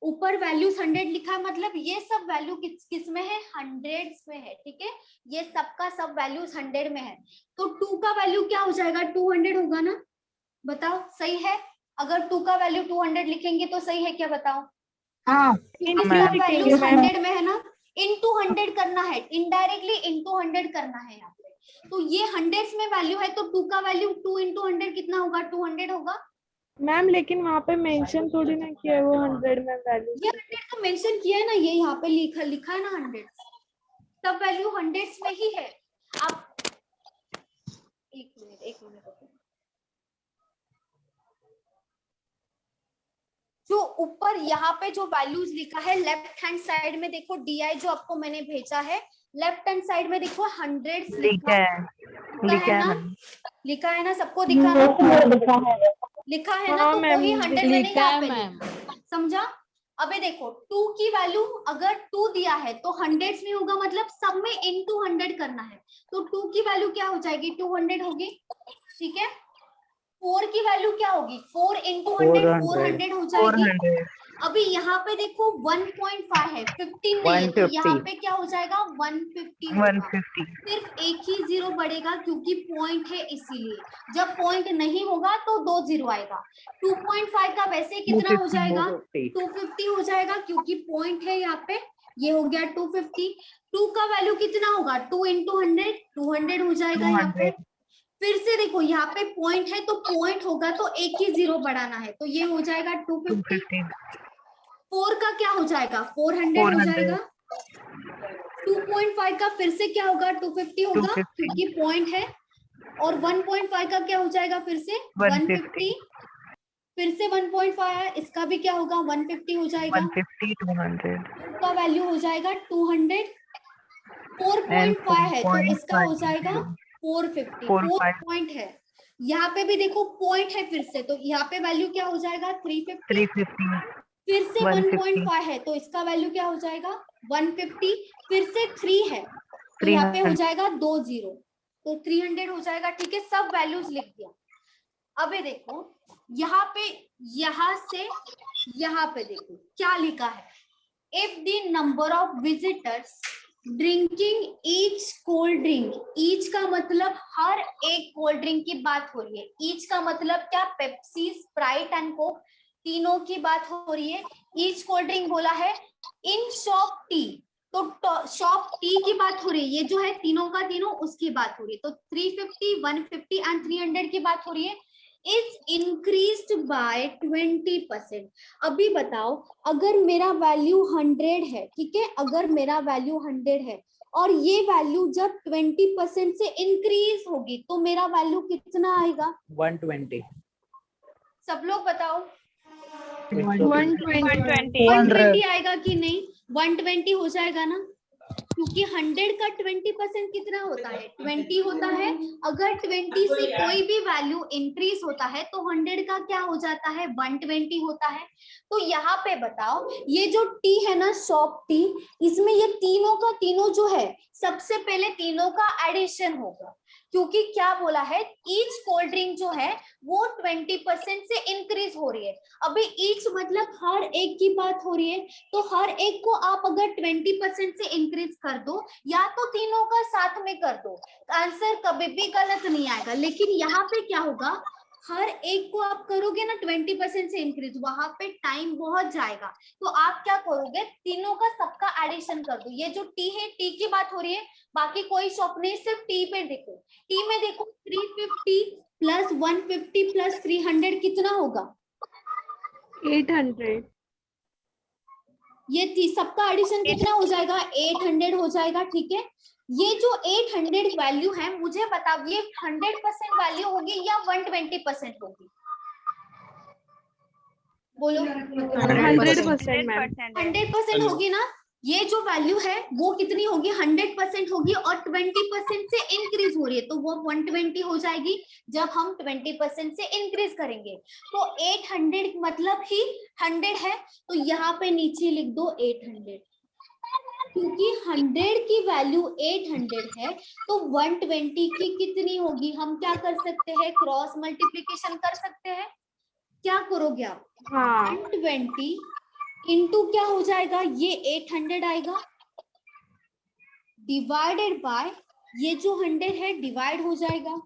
ऊपर वैल्यूज 100 लिखा है, मतलब ये सब वैल्यू किस में है? हंड्रेड्स में है। ठीक है ये सबका सब वैल्यूज 100 में है, तो 2 का वैल्यू क्या हो जाएगा? 200 होगा ना, बताओ सही है? अगर 2 का वैल्यू 200 लिखेंगे तो सही है क्या बताओ? हाँ क्योंकि मैम। सब वैल्यूज 100 में है ना, इनटू 100 करना है, इनडायरेक्टली इनटू 100 करना है यहाँ पे, तो ये हंड्रेड्स में वैल्यू है, तो 2 का वैल्यू 2 इंटू 100 कितना होगा? 200 होगा। मैम लेकिन वहाँ पे मेंशन थोड़ी ना किया है वो 100 में वैल्यू। ये 100 का मेंशन किया है ना, ये यहाँ पे लिखा है ना 100, सब वैल्यू हंड्रेड्स में ही है। आप एक मिनट रुको। जो ऊपर यहाँ पे जो वैल्यूज लिखा है लेफ्ट हैंड साइड में देखो, DI जो आपको मैंने भेजा है लेफ्ट हैंड साइड में देखो हंड्रेड्स लिखा है ना, लिखा है ना, सबको दिखा ना, लिखा है ना, हाँ तो मैम, वही 100 मैंने लिखा यहाँ है पे मैम। लिखा। समझा? अबे देखो 2 की वैल्यू अगर 2 दिया है तो हंड्रेड्स में होगा, मतलब सब में इनटू 100 करना है, तो 2 की वैल्यू क्या हो जाएगी? 200 होगी। ठीक है 4 की वैल्यू क्या होगी? 4 इंटू 100 400 हो जाएगी। 400 अभी यहाँ पे देखो 1.5 है, 15 नहीं है, तो 150 यहाँ पे क्या हो जाएगा? 150 होगा। 150 सिर्फ एक ही जीरो बढ़ेगा क्योंकि पॉइंट है इसीलिए, जब पॉइंट नहीं होगा तो 2 जीरो आएगा। 2.5 का वैसे कितना हो जाएगा? 250 हो जाएगा, क्योंकि पॉइंट है यहाँ पे, ये हो गया 250। 2 का वैल्यू कितना होगा? 2 इंटू 100 200 हो जाएगा यहाँ पे। फिर से देखो यहाँ पे पॉइंट है, तो पॉइंट होगा तो एक ही जीरो बढ़ाना है, तो ये हो जाएगा 250। 4 का क्या हो जाएगा? 400 हो जाएगा। 2.5 का फिर से क्या होगा? 250 होगा, क्योंकि पॉइंट है। और 1.5 का क्या हो जाएगा? फिर से 150। फिर से 1.5 है, इसका भी क्या होगा? 150 हो जाएगा। 150 200 का वैल्यू हो जाएगा 200। 4.5 है तो इसका हो जाएगा 450। 4 पॉइंट है, यहाँ पे भी देखो पॉइंट है फिर से, तो यहाँ पे वैल्यू क्या हो जाएगा 350, 350 फिर से 150 1.5 है तो इसका वैल्यू क्या हो जाएगा 150, फिर से 3 है तो यहाँ पे हो 300 जाएगा 2 0, तो 300 हो जाएगा। ठीक है, सब वैल्यूज लिख दिया। अब ये देखो यहाँ पे, यहाँ से यहाँ पे देखो क्या लिखा है, if the number of visitors drinking each cold drink, each का मतलब हर एक कोल्ड ड्रिंक की बात हो रही है। ईच का मतलब क्या, पेप्सी, स्प्राइट एंड कोक तीनों की बात हो रही है। ईच कोल्ड ड्रिंक बोला है इन शॉप टी, तो शॉप टी की बात हो रही है, ये जो है तीनों का तीनों उसकी बात हो रही है। तो 350, 150 एंड 300 की बात हो रही है, इज इंक्रीज्ड बाय 20%। अभी बताओ अगर मेरा वैल्यू 100 है, ठीक है, अगर मेरा वैल्यू 100 है और ये वैल्यू जब 20% से इंक्रीज होगी तो मेरा वैल्यू कितना आएगा? 120 सब लोग बताओ 120 120 आएगा कि नहीं? 120 हो जाएगा ना, क्योंकि 100 का 20% कितना होता है 20 होता है। अगर 20 से कोई भी वैल्यू इंक्रीज होता है तो 100 का क्या हो जाता है 120 होता है। तो यहाँ पे बताओ ये जो टी है ना, शॉप टी, इसमें ये तीनों का तीनों जो है सबसे पहले तीनों का एडिशन होगा, क्योंकि क्या बोला है ईच कोल्ड ड्रिंक जो है वो 20% से इंक्रीज हो रही है। अभी ईच मतलब हर एक की बात हो रही है, तो हर एक को आप अगर 20% से इंक्रीज कर दो या तो तीनों का साथ में कर दो, आंसर कभी भी गलत नहीं आएगा। लेकिन यहाँ पे क्या होगा, हर एक को आप करोगे ना 20% से इंक्रीज, वहां पे टाइम बहुत जाएगा। तो आप क्या करोगे, तीनों का सबका एडिशन कर दो। ये जो टी है, टी की बात हो रही है, बाकी कोई शॉप नहीं, सिर्फ टी पे देखो। टी में देखो 350 प्लस 150 प्लस 300 कितना होगा? 800 ये सबका एडिशन कितना हो जाएगा? 800 हो जाएगा। ठीक है, ये जो 800 वैल्यू है, मुझे बताओ ये 100% वैल्यू होगी या 120% होगी? बोलो 100% मैम 100% होगी ना। ये जो वैल्यू है वो कितनी होगी 100% होगी और 20% से इंक्रीज हो रही है, तो वो 120 हो जाएगी जब हम 20% से इंक्रीज करेंगे। तो 800 मतलब ही 100 है, तो यहाँ पे नीचे लिख दो 800। क्योंकि 100 की वैल्यू 800 है तो 120 की कितनी होगी? हम क्या कर सकते हैं, क्रॉस मल्टीप्लीकेशन कर सकते हैं। क्या करोगे आप? हाँ 120 इंटू क्या हो जाएगा, ये 800 आएगा, डिवाइडेड बाय ये जो 100 है डिवाइड हो जाएगा,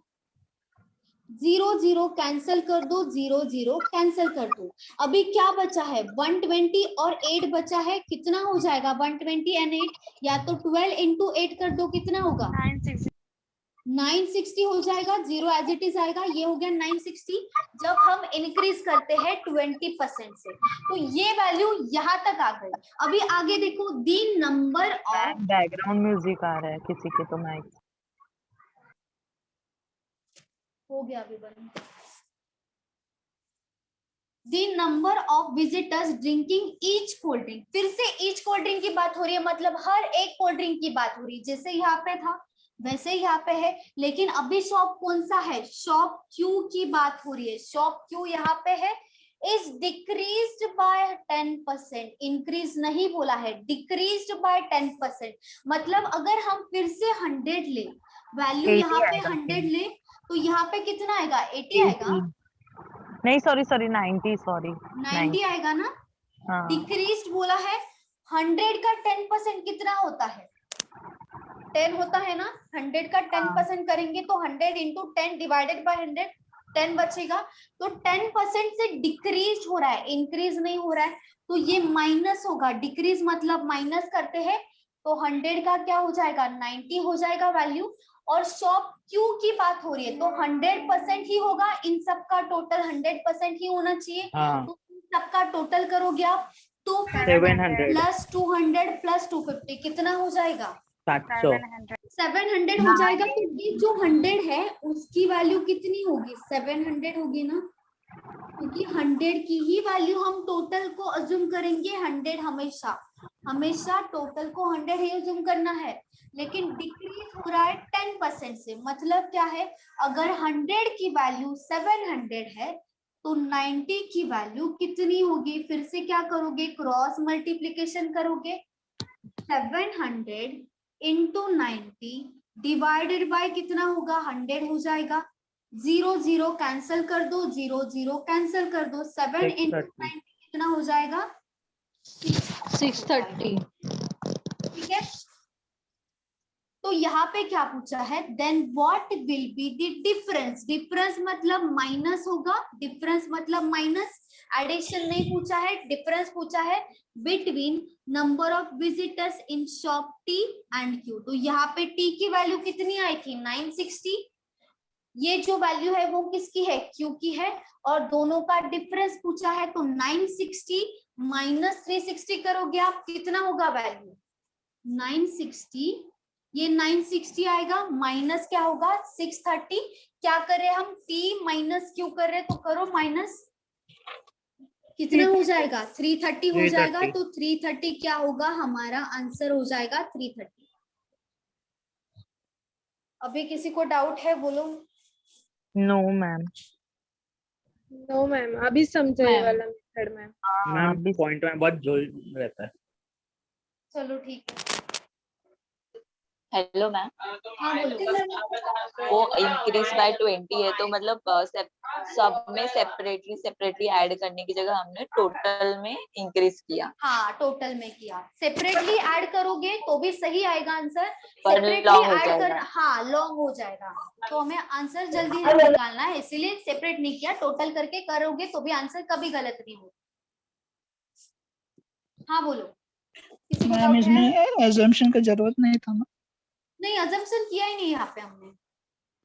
0 0 कैंसिल कर दो, 0 0 कैंसिल कर दो। अभी क्या बचा है 120 और 8 बचा है, कितना हो जाएगा 120 एंड 8, या तो 12 इंटू 8 कर दो, कितना होगा 960 हो जाएगा, 0 एज इट इज आएगा, ये हो गया 960। जब हम इंक्रीज करते हैं 20% से, तो ये वैल्यू यहाँ तक आ गई। अभी आगे देखो, दी नंबर ऑफ, बैकग्राउंड म्यूजिक आ रहा है किसी के, तो माइक हो गया अभी बंद। The number of visitors drinking each cold drink, फिर से ईच कोल्ड ड्रिंक की बात हो रही है, मतलब हर एक कोल्ड ड्रिंक की बात हो रही है। जैसे यहाँ पे था वैसे यहाँ पे है, लेकिन अभी शॉप कौन सा है, शॉप क्यू की बात हो रही है। शॉप क्यू यहाँ पे है, इज डिक्रीज्ड बाय 10%, इंक्रीज नहीं बोला है, डिक्रीज्ड बाय 10%। मतलब अगर हम फिर से 100 ले, वैल्यू यहाँ पे 100 ले, तो यहाँ पे कितना आएगा 80 आएगा, नहीं सॉरी 90 90 आएगा ना। हाँ। डिक्रीज्ड बोला है, 100 का 10% कितना होता है 10 होता है ना। 100 का 10% करेंगे तो 100 इंटू 10 डिवाइडेड बाय 100, 10 बचेगा। तो 10% से डिक्रीज हो रहा है, इंक्रीज नहीं हो रहा है, तो ये माइनस होगा। डिक्रीज मतलब माइनस करते हैं, तो 100 का क्या हो जाएगा 90 हो जाएगा वैल्यू। और शॉप क्यू की बात हो रही है तो 100% ही होगा, इन सब का टोटल 100% ही होना चाहिए। हाँ। तो इन सबका टोटल करोगे आप तो 700 प्लस 200 प्लस 250 कितना हो जाएगा 700 700 हो जाएगा। तो ये जो 100 है उसकी वैल्यू कितनी होगी 700 होगी ना, क्योंकि 100 की ही वैल्यू हम टोटल को अज्यूम करेंगे 100 हमेशा। हमेशा टोटल को 100 ही अज्यूम करना है, लेकिन डिक्रीज हो रहा है 10% से। मतलब क्या है, अगर 100 की वैल्यू 700 है तो 90 की वैल्यू कितनी होगी? फिर से क्या करोगे, क्रॉस मल्टीप्लीकेशन करोगे। 700 इंटू 90 डिवाइडेड बाय कितना होगा? 100 हो जाएगा। 0 0 कैंसिल कर दो, 0 0 कैंसिल कर दो। 7 इंटू 90 कितना हो जाएगा? 630। ठीक है, तो यहाँ पे क्या पूछा है? Then what will be the difference? Difference मतलब माइनस होगा, डिफरेंस मतलब माइनस। एडिशन नहीं पूछा है, डिफरेंस पूछा है between number of visitors in shop T and Q. तो यहाँ पे टी की वैल्यू कितनी आई थी? 960। ये जो वैल्यू है वो किसकी है? क्यू की है। और दोनों का डिफरेंस पूछा है, तो 960 माइनस 360 करोगे आप, कितना होगा वैल्यू? 960। ये 960 आएगा, माइनस क्या होगा? 630। क्या करे हम? टी माइनस क्यू कर रहे, तो करो माइनस। कितना हो जाएगा? 330 हो जाएगा। 330। तो 330 क्या होगा? हमारा आंसर हो जाएगा 330। अभी किसी को डाउट है? बोलो। No ma'am. नो मैम, अभी समझा ये मैम। वाला मेथड मैम। मैम पॉइंट में बहुत जोर रहता है। चलो ठीक है। हेलो मैम, हाँ बोलो। वो इंक्रीज बाय 20 है, तो मतलब सब में सेपरेटली ऐड करने की जगह हमने टोटल में इंक्रीज किया। हाँ, टोटल में किया। सेपरेटली ऐड करोगे तो भी सही आएगा आंसर। पर सेपरेटली long हो ऐड कर, जाएगा। हाँ लॉन्ग हो जाएगा, तो हमें आंसर जल्दी निकालना है, इसीलिए सेपरेट नहीं किया। टोटल करके करोगे तो भी आंसर कभी गलत नहीं होगा। हाँ बोलो, किसी को मैम डाउट है? इसमें assumption का जरूरत नहीं था ना, नहीं, अजम्पशन किया ही नहीं यहाँ पे हमने।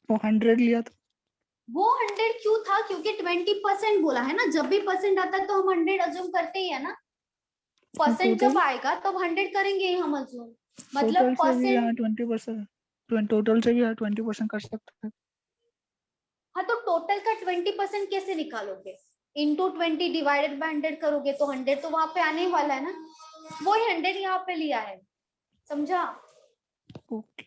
वो 100 लिया था। वो 100 क्यों था? क्योंकि 20% बोला है ना, जब भी परसेंट आता है तो हम 100 अज्यूम करते ही है ना। परसेंट जब आएगा तब 100 करेंगे ही हम अज्यूम। मतलब टोटल से भी यहाँ परसेंट, 20%, टोटल से भी यहाँ 20% कर सकते हैं। हाँ तो टोटल का 20% कैसे निकालोगे? इंटू 20 डिवाइडेड बाय 100 करोगे तो 100 तो वहां पे आने ही वाला है ना। वो 100 यहाँ पे लिया है, समझा? ओके।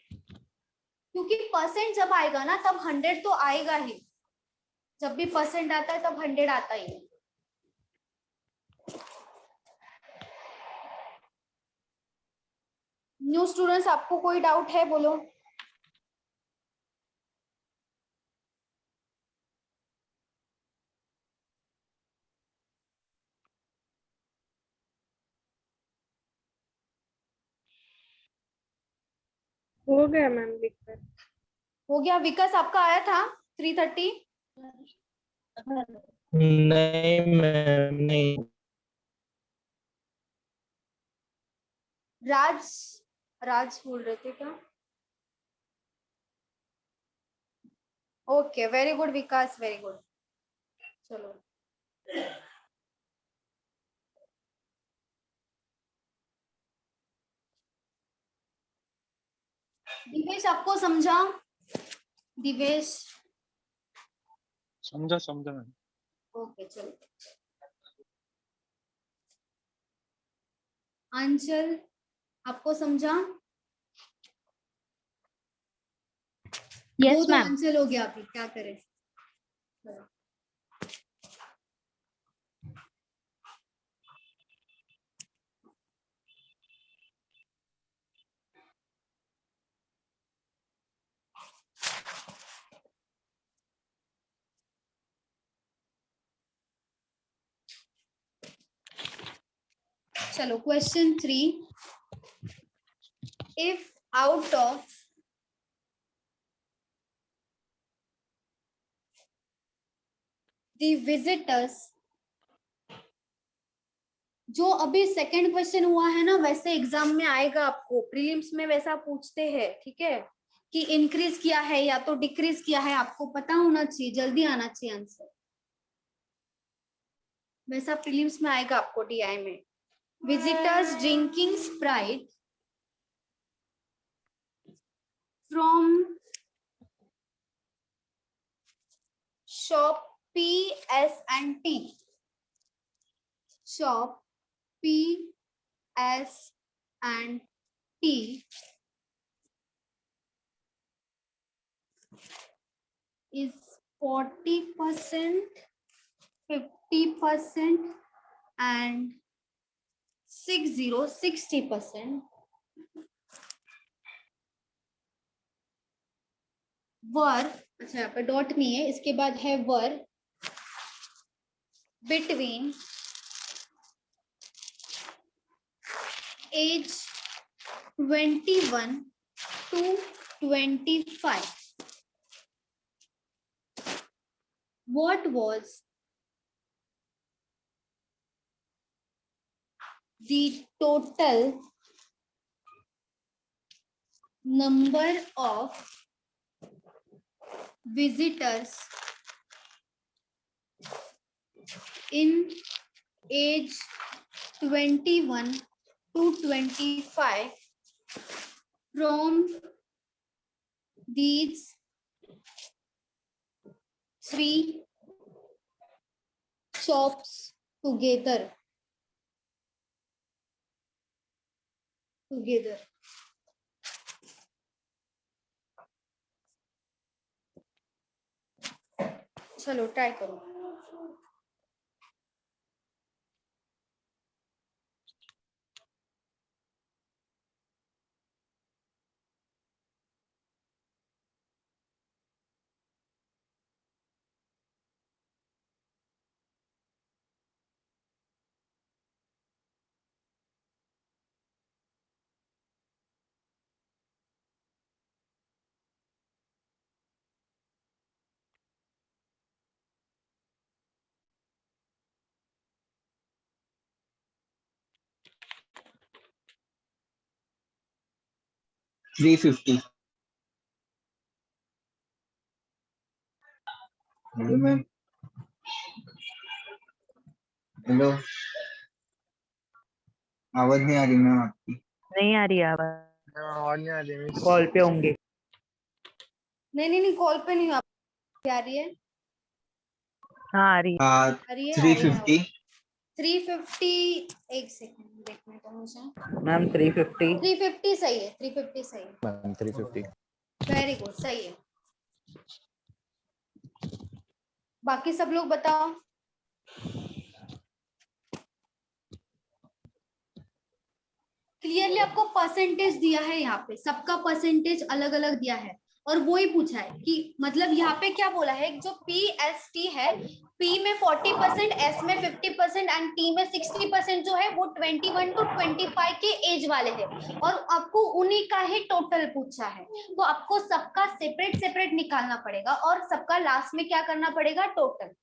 क्योंकि परसेंट जब आएगा ना तब 100 तो आएगा ही। जब भी परसेंट आता है तब 100 आता ही है। न्यू स्टूडेंट्स, आपको कोई डाउट है? बोलो। हो गया मैम लिखकर। हो गया। विकास आपका आया था 330? नहीं मैम नहीं। राज, राज बोल रहे थे क्या? ओके, वेरी गुड विकास, वेरी गुड। चलो दिवेश, आपको समझा? दिवेश, समझा मैम। ओके चलो। अंचल, आपको समझा? यस वो तो मैम। अंचल हो गया, अभी क्या करें? चलो। चलो question 3, if out of the visitors, जो अभी सेकंड क्वेश्चन हुआ है ना वैसे एग्जाम में आएगा आपको, प्रीलिम्स में वैसा पूछते हैं, ठीक है? कि इंक्रीज किया है या तो डिक्रीज किया है, आपको पता होना चाहिए, जल्दी आना चाहिए आंसर। वैसा प्रीलिम्स में आएगा आपको टीआई में। Visitors drinking Sprite from shop P&T, shop P&T S and T is 40%, 50%, and 60% वर, अच्छा यहाँ पे डॉट नहीं है, इसके बाद है वर between as 21 to 25. What was the total number of visitors in age 21 to 25 from these three shops together? चलो try करो. $350. Hello ma'am. हेलो, आवाज नहीं आ रही मैम आपकी. नहीं आ रही है आवाज, और नहीं आ रही मिस. कॉल पे होंगे. नहीं कॉल पे नहीं आ रही है. हाँ आ रही है। हाँ, आ रही है 350. 350. एक सेकंड देखने को मुझे. मैम 350. 350 सही है. 350 सही है. मैम 350. वेरी गुड, सही है. बाकी सब लोग बताओ. क्लियरली आपको परसेंटेज दिया है, यहाँ पे सबका परसेंटेज अलग अलग दिया है और वो ही पूछा है कि मतलब यहाँ पे क्या बोला है, जो PST है, P में 40%, S में 50% एंड T में 60% जो है वो 21 to 25 के एज वाले हैं और आपको उन्हीं का ही टोटल पूछा है. तो आपको सबका सेपरेट सेपरेट निकालना पड़ेगा और सबका लास्ट में क्या करना पड़ेगा, टोटल.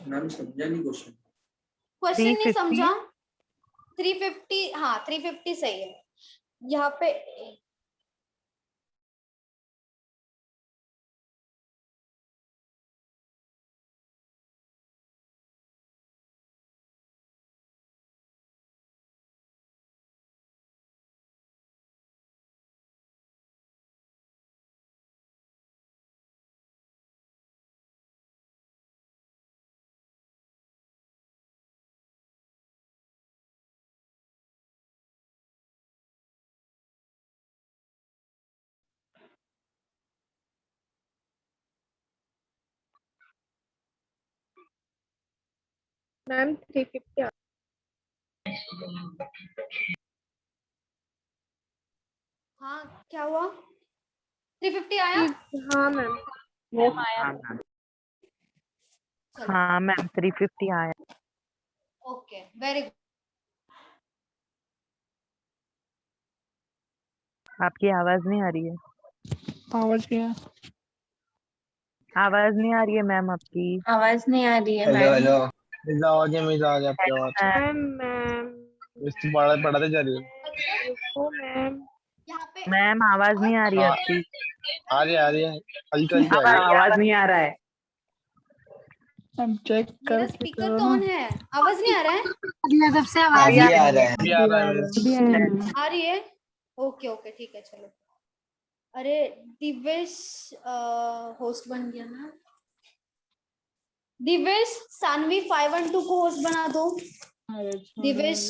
मैम समझा नहीं क्वेश्चन. क्वेश्चन नहीं 350? समझा. 350, हाँ 350 सही है. यहाँ पे मैम 350. हाँ क्या हुआ, 350 आया. हाँ मैम. हाँ मैम. हाँ मैम 350 आया. Okay very good. आपकी आवाज नहीं आ रही है. आवाज क्या? आवाज नहीं आ रही है मैम आपकी. आवाज नहीं आ रही है हेलो मैम. हेलो. मिस आ गया आपकी आवाज. मैम मिस तो पढ़ाते जा रही है. रुको मैम. यहाँ पे मैम आवाज नहीं आ रही है हाँ. आपकी. आ रही है हल्की हल्की आ रही है. आवाज नहीं आ रहा है. हम चेक मेरा कर स्पीकर तो ऑन है, आवाज नहीं आ रहा है. मतलब से आवाज अभी आ रहा है. अभी आ रहा है मिस. आ रही है. ओके ओके ठीक है चलो. अरे दिवेश होस्ट बन गया ना. दिवेश, सानवी 512 को होस्ट बना दो। दिवेश,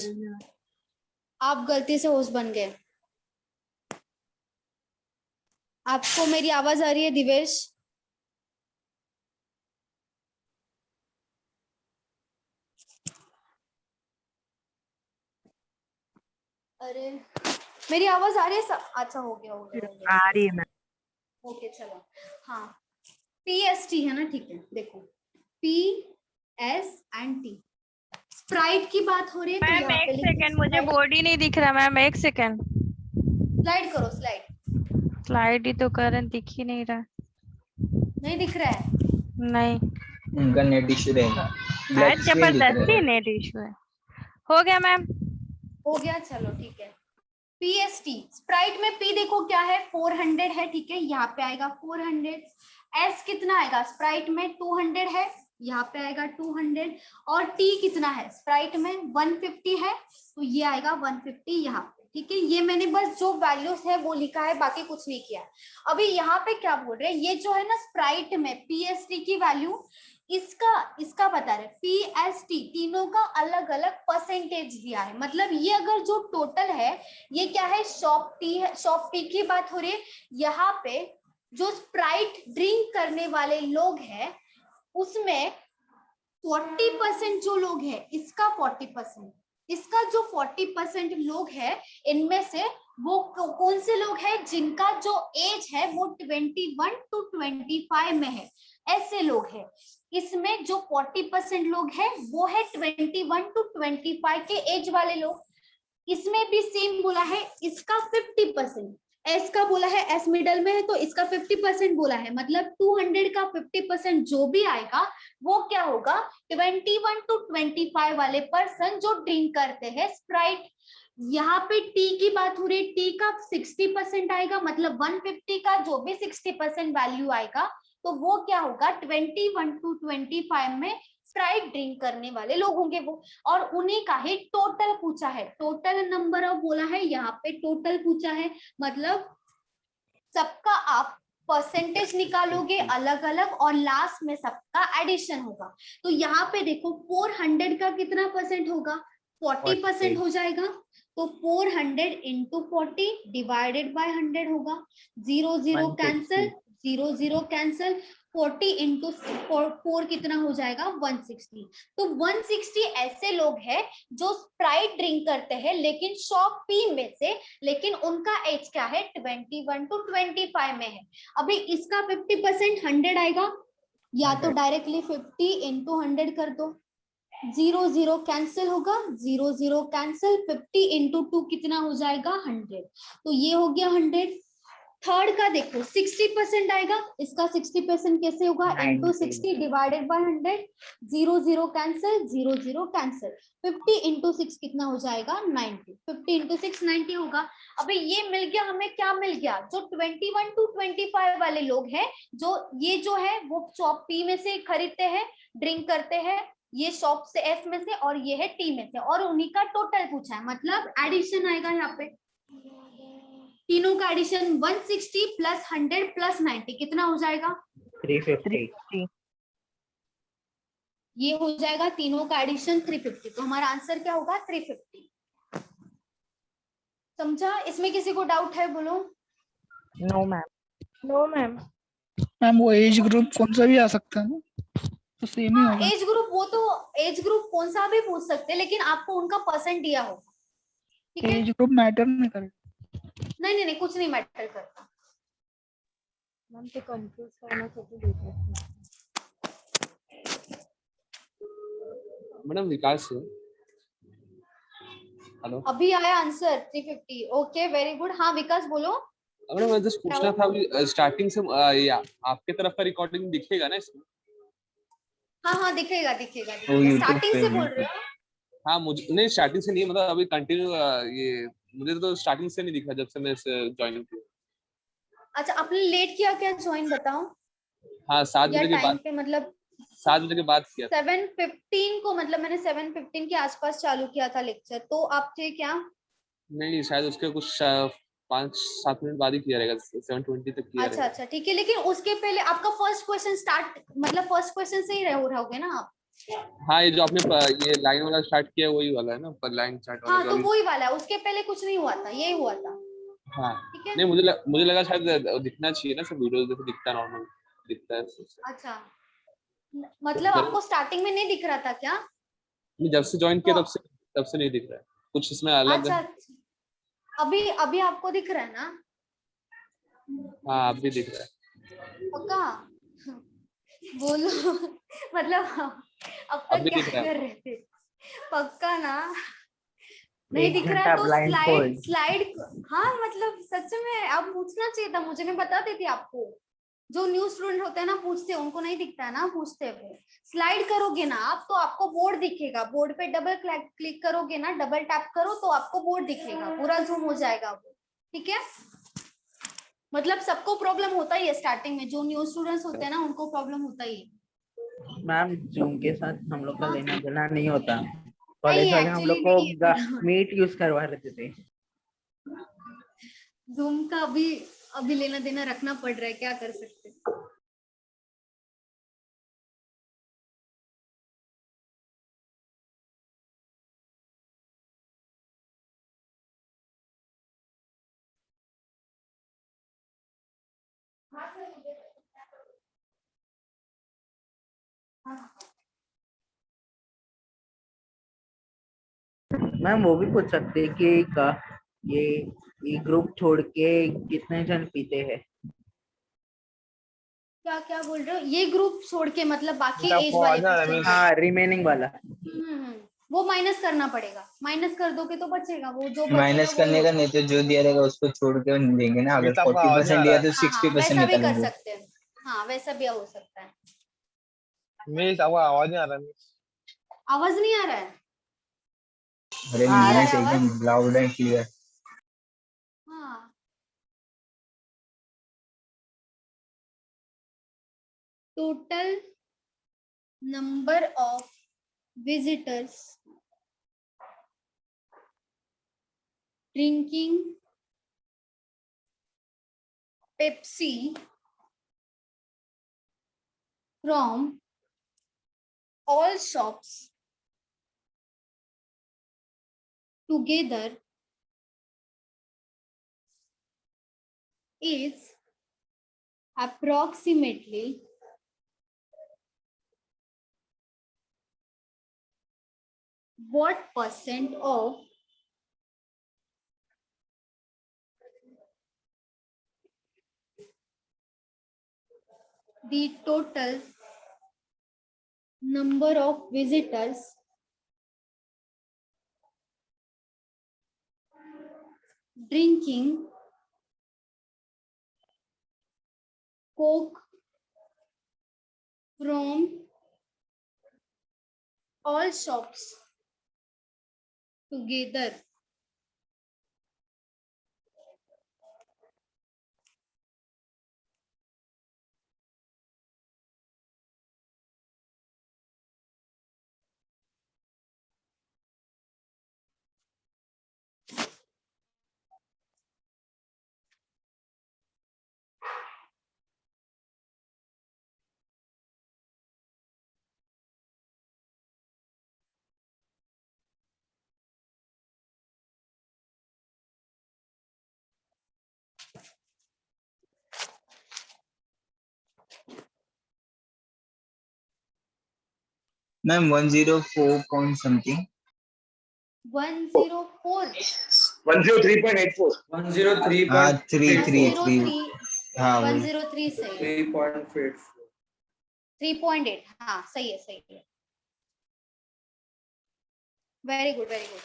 आप गलती से होस्ट बन गए। आपको मेरी आवाज आ रही है दिवेश? अरे मेरी आवाज आ रही है अच्छा हो गया आ रही है मैम। ओके चलो। हाँ PST है ना, ठीक है। देखो PS एंड T, स्प्राइट की बात हो रही है। तो मैम यहाँ एक पे सेकंड, मुझे बोर्ड ही नहीं दिख रहा मैम, एक सेकंड। स्लाइड करो, स्लाइड। स्लाइड ही तो कर रहे हैं, दिख ही नहीं रहा। नहीं दिख रहा है? नहीं, उनका नेट इशू रहेगा। आज Black screen दिख रहा जबरदस्ती है। नेट इशू है। हो गया मैम। हो गया, चलो ठीक है। PST, स्प्राइट में P देखो क्या है, 400 है, ठीक है, यहाँ पे आएगा 400। S कितना आएगा स्प्राइट में, 200 है, यहाँ पे आएगा 200। और T कितना है स्प्राइट में, 150 है, तो ये आएगा 150 यहाँ पे, ठीक है। ये मैंने बस जो वैल्यूज है वो लिखा है, बाकी कुछ नहीं किया। अभी यहाँ पे क्या बोल रहे हैं, ये जो है ना स्प्राइट में PST की वैल्यू, इसका बता रहे PST तीनों का अलग अलग परसेंटेज दिया है। मतलब ये अगर जो टोटल है, ये क्या है, शॉप टी है, शॉप टी की बात हो रही है। यहाँ पे जो स्प्राइट ड्रिंक करने वाले लोग हैं उसमें 40% जो लोग हैं, इसका 40%, इसका जो 40% लोग हैं, इनमें से वो कौन से लोग हैं, जिनका जो एज है वो 21 to 25 में है, ऐसे लोग हैं। इसमें जो 40% लोग हैं वो है 21 to 25 के एज वाले लोग। इसमें भी सेम बोला है, इसका 50%, एस का बोला है, एस मिडल में है तो इसका 50% बोला है। मतलब 200 का 50% जो भी आएगा वो क्या होगा, 21 to 25 वाले पर्सन जो ड्रिंक करते हैं स्प्राइट। यहाँ पे टी की बात हो रही है, टी का 60% आएगा, मतलब 150 का जो भी 60% वैल्यू आएगा तो वो क्या होगा, 21 to 25 में स्प्राइट ड्रिंक करने वाले लोग होंगे वो। और उन्हीं का ही टोटल पूछा है, टोटल नंबर ऑफ बोला है, यहाँ पे टोटल पूछा है, मतलब सबका आप परसेंटेज निकालोगे अलग अलग और लास्ट में सबका एडिशन होगा। तो यहाँ पे देखो 400 का कितना परसेंट होगा, 40% हो जाएगा। तो 400 into 40 डिवाइडेड बाय 100 होगा, 0 0 कैंसिल, 0 0 कैंसिल, 40 into 4 कितना हो जाएगा, 160। तो 160 ऐसे लोग हैं जो स्प्राइट ड्रिंक करते हैं लेकिन शॉप पी में से, लेकिन उनका एज क्या है, 21 to 25 में है। अभी इसका 50% 100 आएगा, या तो डायरेक्टली 50 into 100 कर दो, 0 0 कैंसिल होगा, 0 0 कैंसिल, 50 into 2 कितना हो जाएगा, 100। तो ये हो गया 100। थर्ड का देखो 60% आएगा, इसका 60% कैसे होगा, into 60 divided by 100, 0 0 cancel, 0 0 cancel, 50 into 6 कितना हो जाएगा, 90, 50 into 6 90 होगा। अभी ये मिल गया हमें, क्या मिल गया, जो 21 to 25 वाले लोग हैं, जो ये जो है वो शॉप पी में से खरीदते हैं, ड्रिंक करते हैं, ये शॉप से एफ में से, और ये है टी में से, और उन्हीं का टोटल पूछा है। मतलब एडिशन आएगा यहाँ पे, तीनों का एडिशन 160 प्लस 100 प्लस 90 कितना हो जाएगा, 350। ये हो जाएगा तीनों का एडिशन 350। तो हमारा आंसर क्या होगा, 350। समझा? इसमें किसी को डाउट है, बोलो। No ma'am. No ma'am. Ma'am वो एज ग्रुप कौन सा भी आ सकता है ना, तो सेम ही होगा। एज ग्रुप, वो तो एज ग्रुप कौन सा भी पूछ सकते हैं, लेकिन आपको उनका परसेंट दिया होगा, ठीक है। एज ग्रुप मैटर नहीं करेगा। नहीं, कुछ नहीं मैटर करता। मैम तो कंफ्यूज करना तो देते हैं। मैडम विकास है। हेलो, अभी आया आंसर 350। Okay very good. हाँ विकास बोलो। मैडम मैं जस्ट पूछना था, अभी स्टार्टिंग से या आपके तरफ का रिकॉर्डिंग दिखेगा ना इसमें? हाँ दिखेगा। YouTube स्टार्टिंग पे से भी बोल रहे हो? हाँ, मुझे नहीं स्टार्टिंग से नहीं, मतलब अभी कंटिन्यू ये मुझे तो स्टार्टिंग से नहीं दिखा जब से मैं ज्वाइन किया। अच्छा, आपने लेट किया क्या ज्वाइन, बताओ? हाँ 7 या बजे के टाइम बाद, पे, मतलब 7 बजे के बाद किया। 7:15 को, मतलब मैंने 7:15 के आसपास चालू किया था लेक्चर, तो आप थे क्या? नहीं शायद उसके कुछ 5-7 मिनट बाद ही किया रहेगा, 7:20 तक किया अच्छा रहेगा। अच्छा ठीक है, लेकिन उसके पहले आपका फर्स्ट क्वेश्चन स्टार्ट, मतलब फर्स्ट क्वेश्चन से ही रहोगे ना आप? हाँ, ये जो आपने ये लाइन वाला स्टार्ट किया वही वाला है ना, पर लाइन चार्ट वाला हाँ जो तो अभी। वही वाला है, उसके पहले कुछ नहीं हुआ था, यही हुआ था। हाँ ठीक है। नहीं, मुझे लगा शायद दिखना चाहिए ना, सब वीडियो जैसे दिखता है, नॉर्मल दिखता है। अच्छा, मतलब आपको स्टार्टिंग में नहीं दिख रहा था क्या? जब से ज्वाइन किया तो तब से नहीं दिख रहा है, कुछ इसमें अलग अच्छा है। अच्छा, अभी अभी आपको दिख रहा है ना? हाँ अब भी दिख रहा है। पक्का? बोलो मतलब अब तक अभी क्या दिख रहा है। कर रहे थे? पक्का ना? नहीं 1 दिख रहा घंटा तो ब्लाइंड स्लाइड फोल्ड। स्लाइड, हाँ मतलब सच में अब पूछना चाहिए था मुझे, मैं बता देती आपको। जो न्यू स्टूडेंट होते हैं ना पूछते हैं, उनको नहीं दिखता है ना, पूछते हैं वो। स्लाइड करोगे ना आप तो आपको बोर्ड दिखेगा, बोर्ड पे डबल क्लिक करोगे ना, डबल टैप करो तो आपको बोर्ड दिखेगा, पूरा जूम हो जाएगा वो। ठीक है, मतलब सबको प्रॉब्लम होता ही है स्टार्टिंग में, जो न्यू स्टूडेंट्स होते हैं ना उनको प्रॉब्लम होता ही है। मैम जूम के साथ हम लोग का हाँ? लेना देना नहीं होता, नहीं कॉलेज वाले हम एक्चुअली लोग नहीं है को मीट यूज करवा रहे थे। जूम का अभी लेना देना रखना पड़ रहा है, क्या कर सकते हैं। मैम वो भी पूछ सकते हैं कि ये ग्रुप छोड़ के कितने जन पीते हैं। क्या क्या बोल रहे हो? ये ग्रुप छोड़ के मतलब बाकी एज वाले पूछ रहे हैं? हाँ रिमेनिंग वाला। वो माइनस करना पड़ेगा, माइनस कर दोगे तो बचेगा, वो जो बचेगा माइनस वो करने का नहीं तो जो दिया रहेगा उसको छोड़ के देंगे ना, अगर 40% दिया तो हाँ हाँ 60% वैसा भी कर निकालेंगे। सकते हैं, हाँ वैसा भी हो सकता है। आवाज नहीं आ रहा। आवाज नहीं आ रहा है? अरे नहीं आ मीस रहा है आवाज? एकदम लाउड एंड क्लियर। हाँ total number of visitors drinking Pepsi from all shops together is approximately what percent of the total number of visitors drinking Coke from all shops together. Ma'am 104 point something. 104 103.84 हाँ 3 हाँ वही 103 सही है, 3.8 हाँ सही है सही है। Very good very good.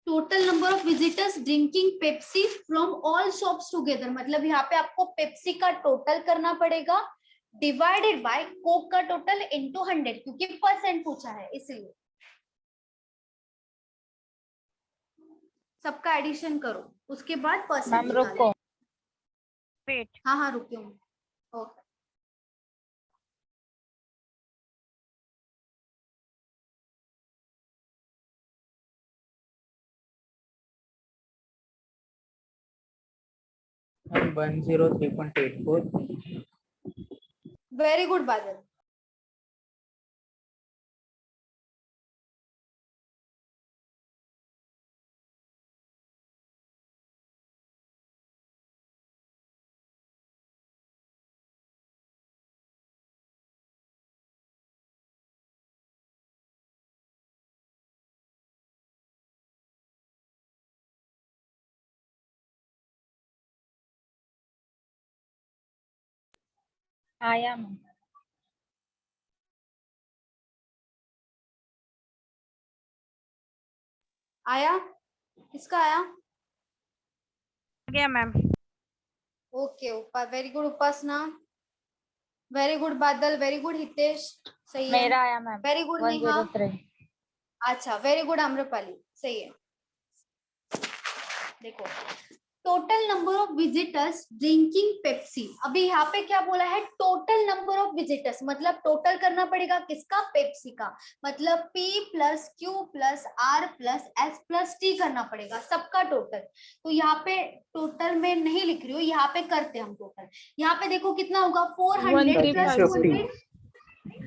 Total number of visitors drinking Pepsi from all shops together, मतलब यहाँ पे आपको पेप्सी का टोटल करना पड़ेगा डिवाइडेड बाय कोक का टोटल इनटू 100, क्योंकि परसेंट पूछा है इसलिए। सबका एडिशन करो, उसके बाद परसेंट निकालो। हाँ हाँ रुकी हूँ। ओके 103.84. वेरी गुड बादल। आया मैम। आया? किसका आया? गया मैम। ओके वेरी गुड उपासना, very good Badal, very good Hitesh, सही है। मेरा आया मैम। Very good Neha. 103। अच्छा वेरी गुड आम्रपाली, सही है। देखो total number of visitors drinking Pepsi. अभी यहाँ पे क्या बोला है? टोटल नंबर ऑफ विजिटर्स, मतलब टोटल करना पड़ेगा किसका? पेप्सी का। मतलब P plus Q plus R plus S plus T करना पड़ेगा, सबका टोटल। तो यहाँ पे टोटल में नहीं लिख रही हूँ, यहाँ पे करते हम टोटल। यहाँ पे देखो कितना होगा? 400 प्लस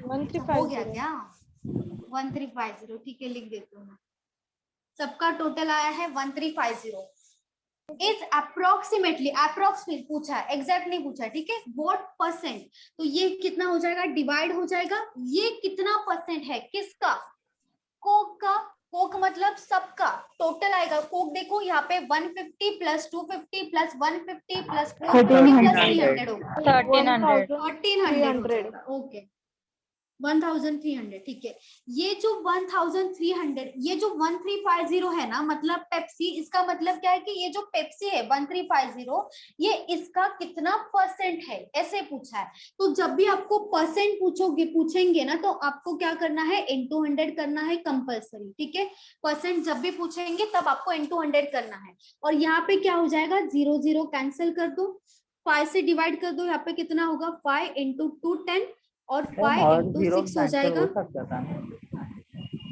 200 हो गया क्या? 1350, ठीक है लिख देती हूँ। सबका टोटल आया है 1350। इज अप्रोक्सीमेटली, अप्रोक्सीमेट पूछा है, एग्जैक्ट नहीं पूछा, ठीक है। व्हाट परसेंट, तो ये कितना हो जाएगा? डिवाइड हो जाएगा। ये कितना परसेंट है? किसका? कोक का। कोक मतलब सबका टोटल आएगा। कोक देखो यहाँ पे 150 प्लस 250 प्लस 150 प्लस 450 प्लस 300 होगा। 1300 ओके 1300, ठीक है। ये जो 1300, ये जो 1350 है ना, मतलब पेप्सी, इसका मतलब क्या है कि ये जो पेप्सी है 1350, ये इसका कितना परसेंट है, ऐसे पूछा है। तो जब भी आपको परसेंट पूछेंगे ना, तो आपको क्या करना है? into 100 करना है कंपल्सरी, ठीक है। परसेंट जब भी पूछेंगे तब आपको into 100 करना है। और यहाँ पे क्या हो जाएगा? 0 0 कैंसिल कर दो, 5 से डिवाइड कर दो। यहाँ पे कितना होगा? 5 into 2 10 और 5 into 6 हो जाएगा।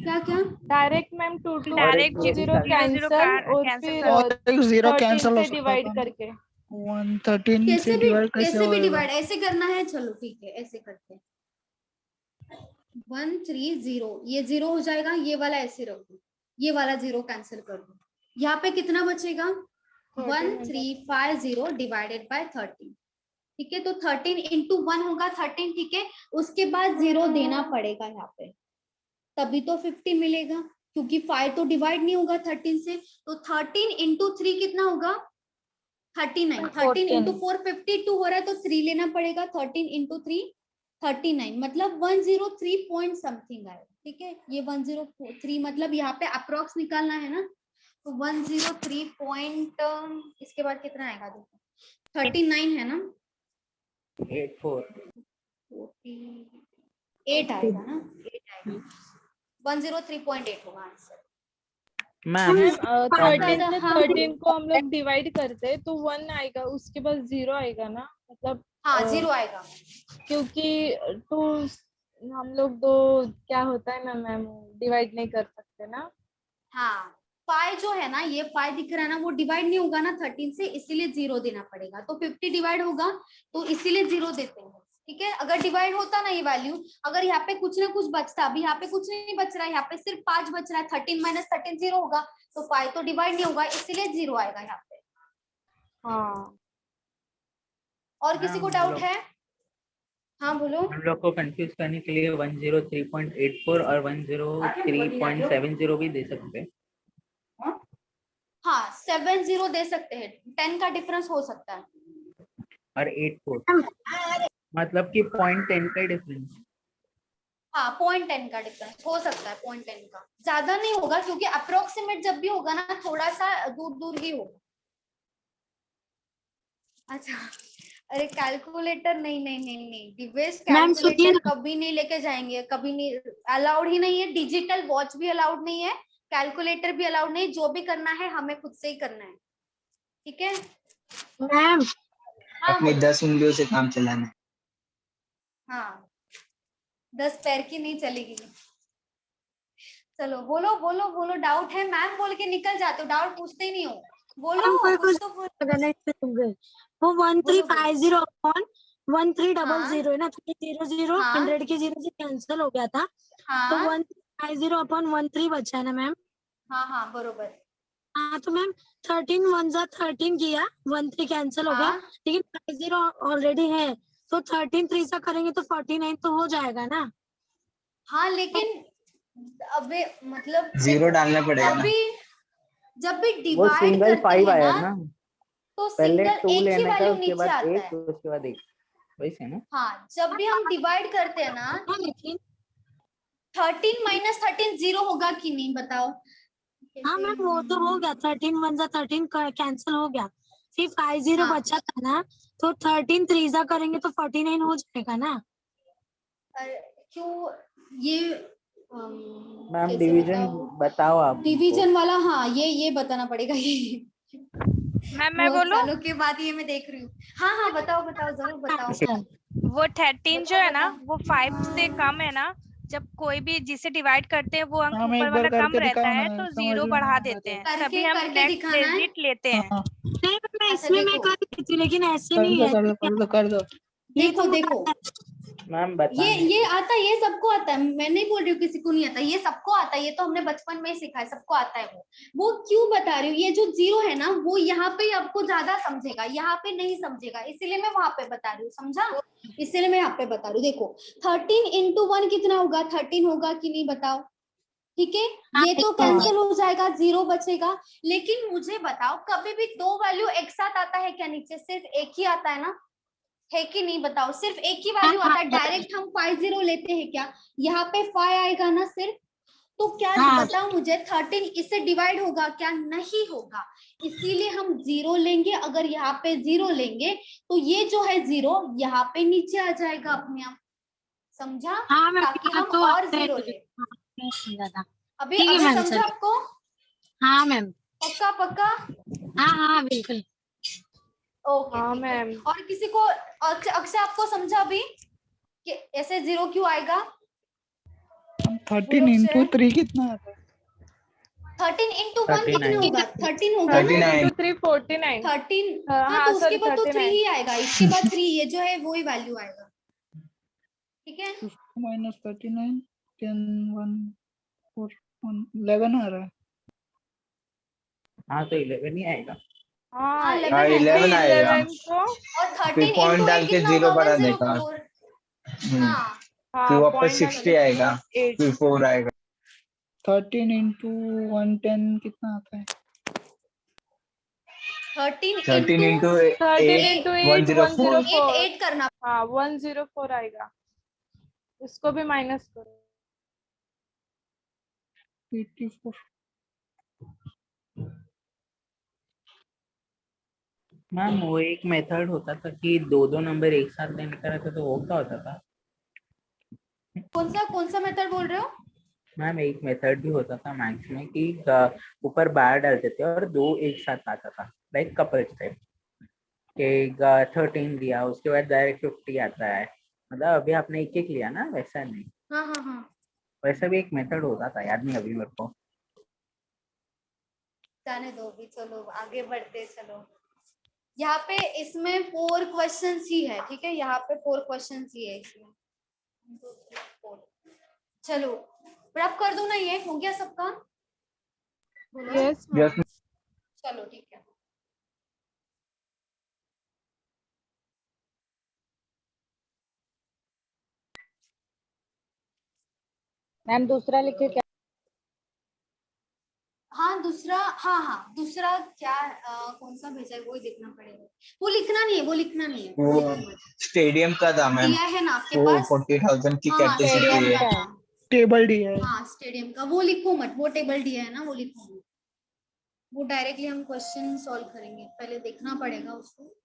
क्या क्या? डायरेक्ट मैम 2 2 डायरेक्ट 0 कैंसिल और फिर और 0 कैंसिल हो से सकता डिवाइड था। करके 113 से डिवाइड कैसे कैसे भी होएगा? डिवाइड ऐसे करना है। चलो ठीक है, ऐसे करते हैं। 130, ये 0 हो जाएगा, ये वाला ऐसे रख दो, ये वाला 0 कैंसिल कर दो। यहाँ पे कितना बचेगा? 1350 डिवाइडेड बाय 13, ठीक है। तो 13 into 1 होगा 13, ठीक है। उसके बाद 0 देना पड़ेगा यहाँ पे, तभी तो 50 मिलेगा, क्योंकि 5 तो डिवाइड नहीं होगा 13 से। तो 13 into 3 कितना होगा? 39। 13 into 4 52 हो रहा है, तो 3 लेना पड़ेगा। 13 into 3 39, मतलब 103 पॉइंट समथिंग आएगा, ठीक है। ये 103 मतलब यहाँ पे अप्रोक्स निकालना है ना, तो 103 पॉइंट, इसके बाद कितना आएगा? देखो 39 है ना, 8 आएगा ना, 8 आएगा, 103.8 होगा आंसर। मैम 13 से 13 को हम लोग डिवाइड करते हैं तो 1 आएगा, उसके बाद 0 आएगा ना, मतलब हाँ 0 आएगा, क्योंकि 2 हम लोग दो क्या होता है ना मैम, डिवाइड नहीं कर सकते ना। हाँ 5 जो है ना, ये 5 दिख रहा है ना, वो डिवाइड नहीं होगा ना 13 से, इसीलिए 0 देना पड़ेगा। तो 50 डिवाइड होगा, तो इसीलिए 0 देते हैं, ठीक है। अगर डिवाइड होता ना ये वैल्यू, अगर यहाँ पे कुछ ना कुछ बचता, अभी यहाँ पे कुछ नहीं बच रहा है, यहाँ पे सिर्फ 5 बच रहा है, 13 माइनस 13 0 होगा, तो 5 तो डिवाइड नहीं होगा, इसीलिए 0 आएगा यहाँ पे। हाँ और किसी को डाउट है? हाँ बोलो। हम लोग को कंफ्यूज करने के लिए 103.84 और 103.70 भी दे सकते हैं। हाँ 70 दे सकते हैं, 10 का डिफरेंस हो सकता है। और 84 मतलब कि 0.10 का डिफरेंस। हाँ 0.10 का डिफरेंस हो सकता है, 0.10 का ज्यादा नहीं होगा, क्योंकि अप्रोक्सीमेट जब भी होगा ना, थोड़ा सा दूर दूर ही होगा। अच्छा अरे कैलकुलेटर नहीं नहीं नहीं नहीं दिवेश, कैलकुलेटर कभी नहीं लेके जाएंगे, कभी नहीं, अलाउड ही नहीं है। डिजिटल वॉच भी अलाउड नहीं है, कैलकुलेटर भी अलाउड नहीं। जो भी करना है हमें खुद से ही करना है, ठीक है मैम। अपनी 10 उंगलियों से काम चलाना है। हाँ 10 पैर की नहीं चलेगी। चलो बोलो बोलो बोलो, डाउट है? मैम बोल के निकल जाते हो, डाउट पूछते ही नहीं हो। बोलो मैम कोई कुछ कुछ तो बोलो। गलत सुन गए। वो बोलो, 1350 अपॉन हाँ 1300 है ना, 300 हाँ 100 के 0 से कैंसिल हो गया था, तो हाँ 1350 अपॉन 13 बचा है ना मैम। हाँ हाँ बरोबर। हाँ तो मैम 13 1 जा 13 किया, 13 कैंसिल हो गया, हाँ लेकिन 50 ऑलरेडी है, तो 13 3 सा करेंगे तो 49 तो हो जाएगा ना। हाँ लेकिन अबे मतलब जीरो देखो, डालना पड़ेगा ना। जब भी वो डिवाइड सिंगल करते 5 हैं आया ना ना, तो पहले सिंगल 2 एक ही लेना था, वैल्यू उसके नीचे बाद आता 1, है। उसके बाद 1, वैसे ना। हाँ जब भी हम डिवाइड करते हैं ना, लेकिन 13 माइनस 13 जीरो होगा कि नहीं बताओ। हाँ मैम वो तो हो गया, 13 1 जा 13 कैंसिल हो गया, फिर 50 हाँ। बचा था ना, तो 13 3 जा करेंगे तो 49 हो जाएगा ना। क्यों ये मैम कैसे डिवीजन बताओ, बताओ आप हमको। डिवीजन वाला, हाँ ये बताना पड़ेगा ये मैम मैं बहुत बोलूं? सालों के बाद ये मैं देख रही हूँ। हाँ हाँ बताओ बताओ जरूर बताओ। वो 13 जो बताओ है ना, बताओ। वो 5 से कम है ना, जब कोई भी जिसे डिवाइड करते हैं वो अंक हाँ मैं ऊपर एक बार वाला कम करके रहता दिखाओ ना, है तो समझ जीरो में बढ़ा नहीं आ देते रहा। हैं, करके तभी हम करके नेक्स्ट दिखाना है। डिजिट लेते हैं। हाँ नहीं मैं अच्छा इसमें मैं देखो, कर रही थी, लेकिन ऐसे कर नहीं दो है। कर दो कर दो कर दो। ये देखो तो देखो मैम बताने ये आता है, ये सबको आता है, मैं नहीं बोल रही हूँ किसी को नहीं आता, ये सबको आता है, ये तो हमने बचपन में ही सीखा है, सबको आता है। वो क्यों बता रही हूँ, ये जो जीरो है ना वो यहाँ पे आपको ज्यादा समझेगा, यहाँ पे नहीं समझेगा, इसीलिए मैं वहां पे बता रही हूँ, समझा, इसीलिए मैं यहाँ पे बता रही हूँ। देखो 13 इंटू 1 कितना होगा, 13 होगा कि नहीं बताओ। ठीक है, ये तो कैंसिल हो जाएगा, जीरो बचेगा। लेकिन मुझे बताओ कभी भी दो वैल्यू एक साथ आता है क्या, नीचे सिर्फ एक ही आता है ना, है कि नहीं बताओ, सिर्फ एक ही वैल्यू आता है, डायरेक्ट हम 50 लेते हैं क्या, यहाँ पे 5 आएगा ना सिर्फ, तो क्या बताओ मुझे 13 इससे डिवाइड होगा क्या, नहीं होगा, इसीलिए हम जीरो लेंगे। अगर यहाँ पे जीरो लेंगे तो ये जो है जीरो यहाँ पे नीचे आ जाएगा अपने आप, समझा, हाँ मैम ताकि यहाँ हम तो और आता है, जीरो ले। समझा था। अभी ठीक है अभी मैम, समझा चलिए। आपको, हाँ मैम, पक्का पक्का। हाँ हाँ बिल्कुल। ओके हाँ ठीक है। मैम। और किसी को, अक्षय आपको समझा अभी कि ऐसे जीरो क्यों आएगा। 13 इंटू 3 कितना आता है? 13 इंटू 1 कितना 39 होगा, 13 होगा ना, 39 into 3 49। 13। हाँ हाँ तो उसके सॉरी बाद तो 3 39। ही आएगा, इसके बाद 3, ये जो है वो ही वैल्यू आएगा, ठीक है। 50 माइनस 39 10 1 4 1 11 आ रहा है। हाँ तो 11 ही आएगा। हाँ हाँ 11 हाँ आएगा, 11 आएगा, 11 को और फिर 13 पॉइंट इंटू डाल 8 के कितना जीरो होगा, बढ़ा देगा। 104। हाँ हाँ फिर वापस पॉइंट 60 आएगा, 8। फिर 4 आएगा। 13 इंटू 110 कितना आता है? 13 13 इंटू इंटू 13 8 into 8 104। 104। 8 करना। हाँ 104 आएगा, उसको भी माइनस करो। 84। मैम वो एक मेथड होता था कि दो दो नंबर एक साथ लेने का रहता, तो वो क्या होता था? कौन सा मेथड बोल रहे हो। मैम एक मेथड भी होता था मैथ्स में कि ऊपर बार डालते थे और दो एक साथ आता था, लाइक कपल टाइप के। 13 दिया, उसके बाद डायरेक्ट 50 आता है, मतलब अभी आपने एक एक लिया ना, वैसा नहीं, हाँ हाँ हाँ वैसा भी एक मेथड होता था, याद नहीं अभी मेरे को। जाने दो अभी, चलो आगे बढ़ते, चलो यहाँ पे इसमें 4 क्वेश्चंस ही है, ठीक है, यहाँ पे 4 क्वेश्चंस ही है इसमें। 1 2 3 4, चलो रब कर दो ना, ये हो गया सबका, बोलो। Yes yes ma'am. चलो ठीक है। मैम दूसरा लिखे क्या? हाँ दूसरा, हाँ हाँ दूसरा क्या, कौन सा भेजा है वो ही देखना पड़ेगा, वो लिखना नहीं है, वो लिखना नहीं है, वो वो लिखो मत। स्टेडियम का था मैम, दिया है ना आपके वो पास, 40,000 की हाँ कैपेसिटी स्टेडियम है। का था, टेबल डी है। हाँ स्टेडियम का, वो लिखो मत, वो टेबल दिया है ना वो लिखो मत, वो डायरेक्टली हम क्वेश्चन सॉल्व करेंगे, पहले देखना पड़ेगा उसको।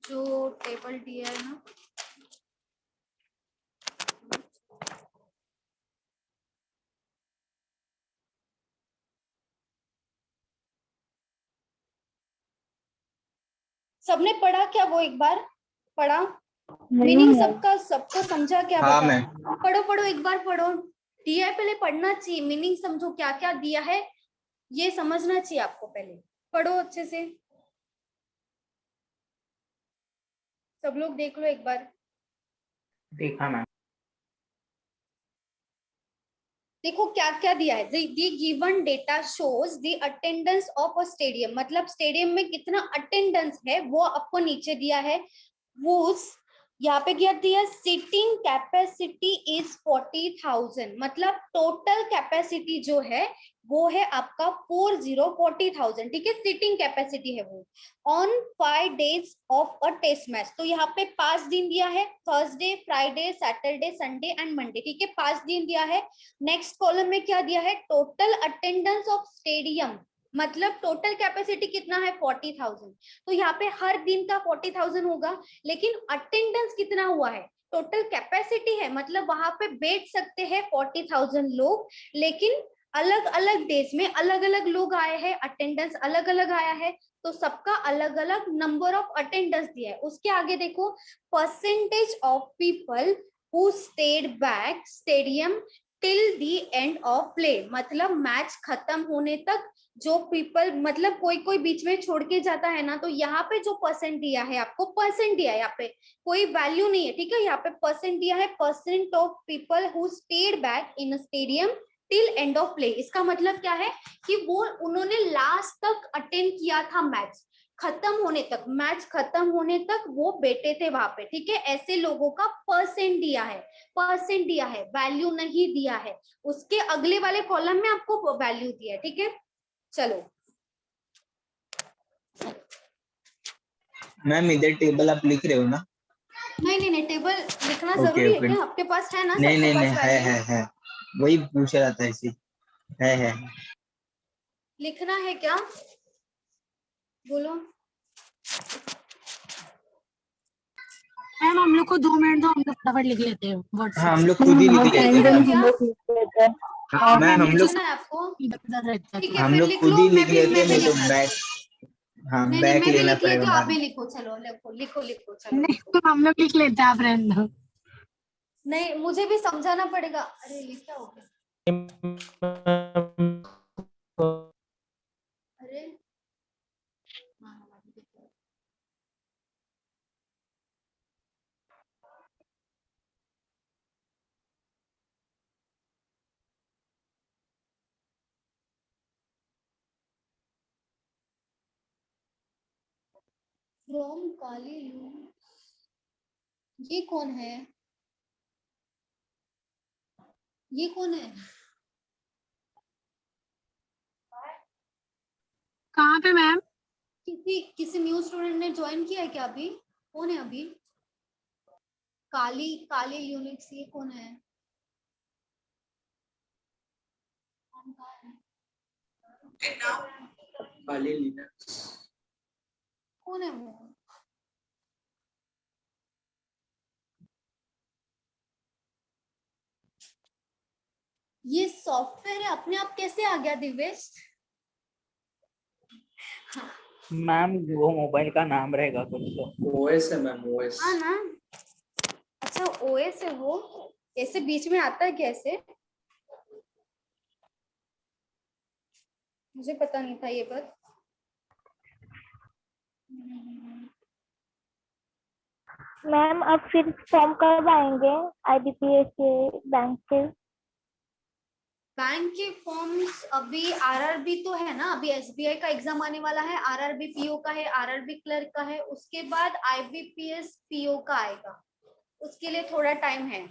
जो टेबल दिया है ना, सबने पढ़ा क्या वो एक बार पढ़ा? नहीं मीनिंग है। सबका सबको समझा क्या? हाँ बताओ। मैम। पढ़ो पढ़ो एक बार पढ़ो। दिया है पहले पढ़ना चाहिए, मीनिंग समझो क्या क्या दिया है ये समझना चाहिए आपको, पहले पढ़ो अच्छे से। सब लोग देख लो एक बार। देखा मैम। देखो क्या क्या दिया है। The given data shows the attendance of a stadium, मतलब स्टेडियम में कितना अटेंडेंस है वो आपको नीचे दिया है। वो यहाँ पे क्या दिया? सीटिंग कैपेसिटी इज 40,000, मतलब टोटल कैपेसिटी जो है वो है आपका 40,000, ठीक है, सीटिंग कैपेसिटी है वो। On 5 days of a test match, तो यहाँ पे 5 दिन दिया है, Thursday, Friday, Saturday, Sunday and Monday, ठीक है, 5 दिन दिया है। नेक्स्ट कॉलम में क्या दिया है? टोटल अटेंडेंस ऑफ स्टेडियम, मतलब टोटल कैपेसिटी कितना है? 40,000। तो यहाँ पे हर दिन का 40,000 होगा, लेकिन अटेंडेंस कितना हुआ है? टोटल कैपेसिटी है, मतलब वहां पे बैठ सकते हैं 40,000 लोग, लेकिन अलग अलग डेज में अलग अलग लोग आए हैं, अटेंडेंस अलग अलग आया है, तो सबका अलग अलग नंबर ऑफ अटेंडेंस दिया है। उसके आगे देखो, percentage of people who stayed back stadium till the end of play, मतलब मैच खत्म होने तक जो पीपल, मतलब कोई कोई बीच में छोड़ के जाता है ना, तो यहाँ पे जो परसेंट दिया है आपको, परसेंट दिया है, यहाँ पे कोई वैल्यू नहीं है, ठीक है, यहाँ पे परसेंट दिया है, percent of people who stayed back in stadium till end of play. इसका मतलब क्या है कि वो उन्होंने लास्ट तक अटेंड किया था, मैच खत्म होने तक, मैच खत्म होने तक वो बैठे थे वहां पे, ठीक है, ऐसे लोगों का परसेंट दिया है, परसेंट दिया है, वैल्यू नहीं दिया है। उसके अगले वाले कॉलम में आपको वैल्यू दिया है, ठीक है। चलो मैम इधर टेबल आप लिख रहे हो ना? नहीं नहीं नहीं, टेबल लिखना ओके जरूरी है ओके। क्या? आपके पास है ना? नहीं सबके नहीं नहीं, पास है वैल्यू है वही पूछ रहा था इसी। है लिखना है क्या? बोलो। मैम हम लोग को 2 मिनट दो, हम लोग फटाफट लिख लेते हैं हाँ, व्हाट्सएप हम से। लोग खुद ही लिख लेते लिखना हैं है मैम। क्या? हाँ, मैम हम लोग लिखना है आपको? इधर रहता है ठीक तो। है, हम फिर लोग लिख खुद लो, ही मैं लिख भी लेते मैं हैं, भी नहीं तो लिख बैक, हाँ नहीं नहीं, बैक मैं भी लेना लिख पड़ेगा लेती हूँ, आप बाद भी में। लिखो, चलो लिखो लिखो लिखो, चलो नहीं लिखो। तो हम लोग लिख लेते हैं, आप रहने दो। नहीं मुझे भी समझाना पड़ेगा। अरे ये क्या हो गया? अरे फ्रॉम काली लू, ये कौन है? ये कौन है? कहाँ पे मैम? किसी किसी न्यू स्टूडेंट ने ज्वाइन किया है क्या अभी? कौन है अभी? काली काली यूनिक्स, ये कौन है? कौन है वो? ये सॉफ्टवेयर है, अपने आप कैसे आ गया दिवेश? मैम वो मोबाइल का नाम रहेगा कुछ तो। ओएस है मैम, ओएस। हाँ ना, अच्छा ओएस है वो, ऐसे बीच में आता है कैसे? मुझे पता नहीं था ये बात। मैम अब फिर फॉर्म कब आएंगे आईबीपीएस के, बैंक के? बैंक के फॉर्म्स अभी आरआरबी तो है ना, अभी एसबीआई का एग्जाम आने वाला है, आरआरबी पीओ का है, आरआरबी क्लर्क का है, उसके बाद आईबीपीएस पीओ का आएगा, उसके लिए थोड़ा टाइम है,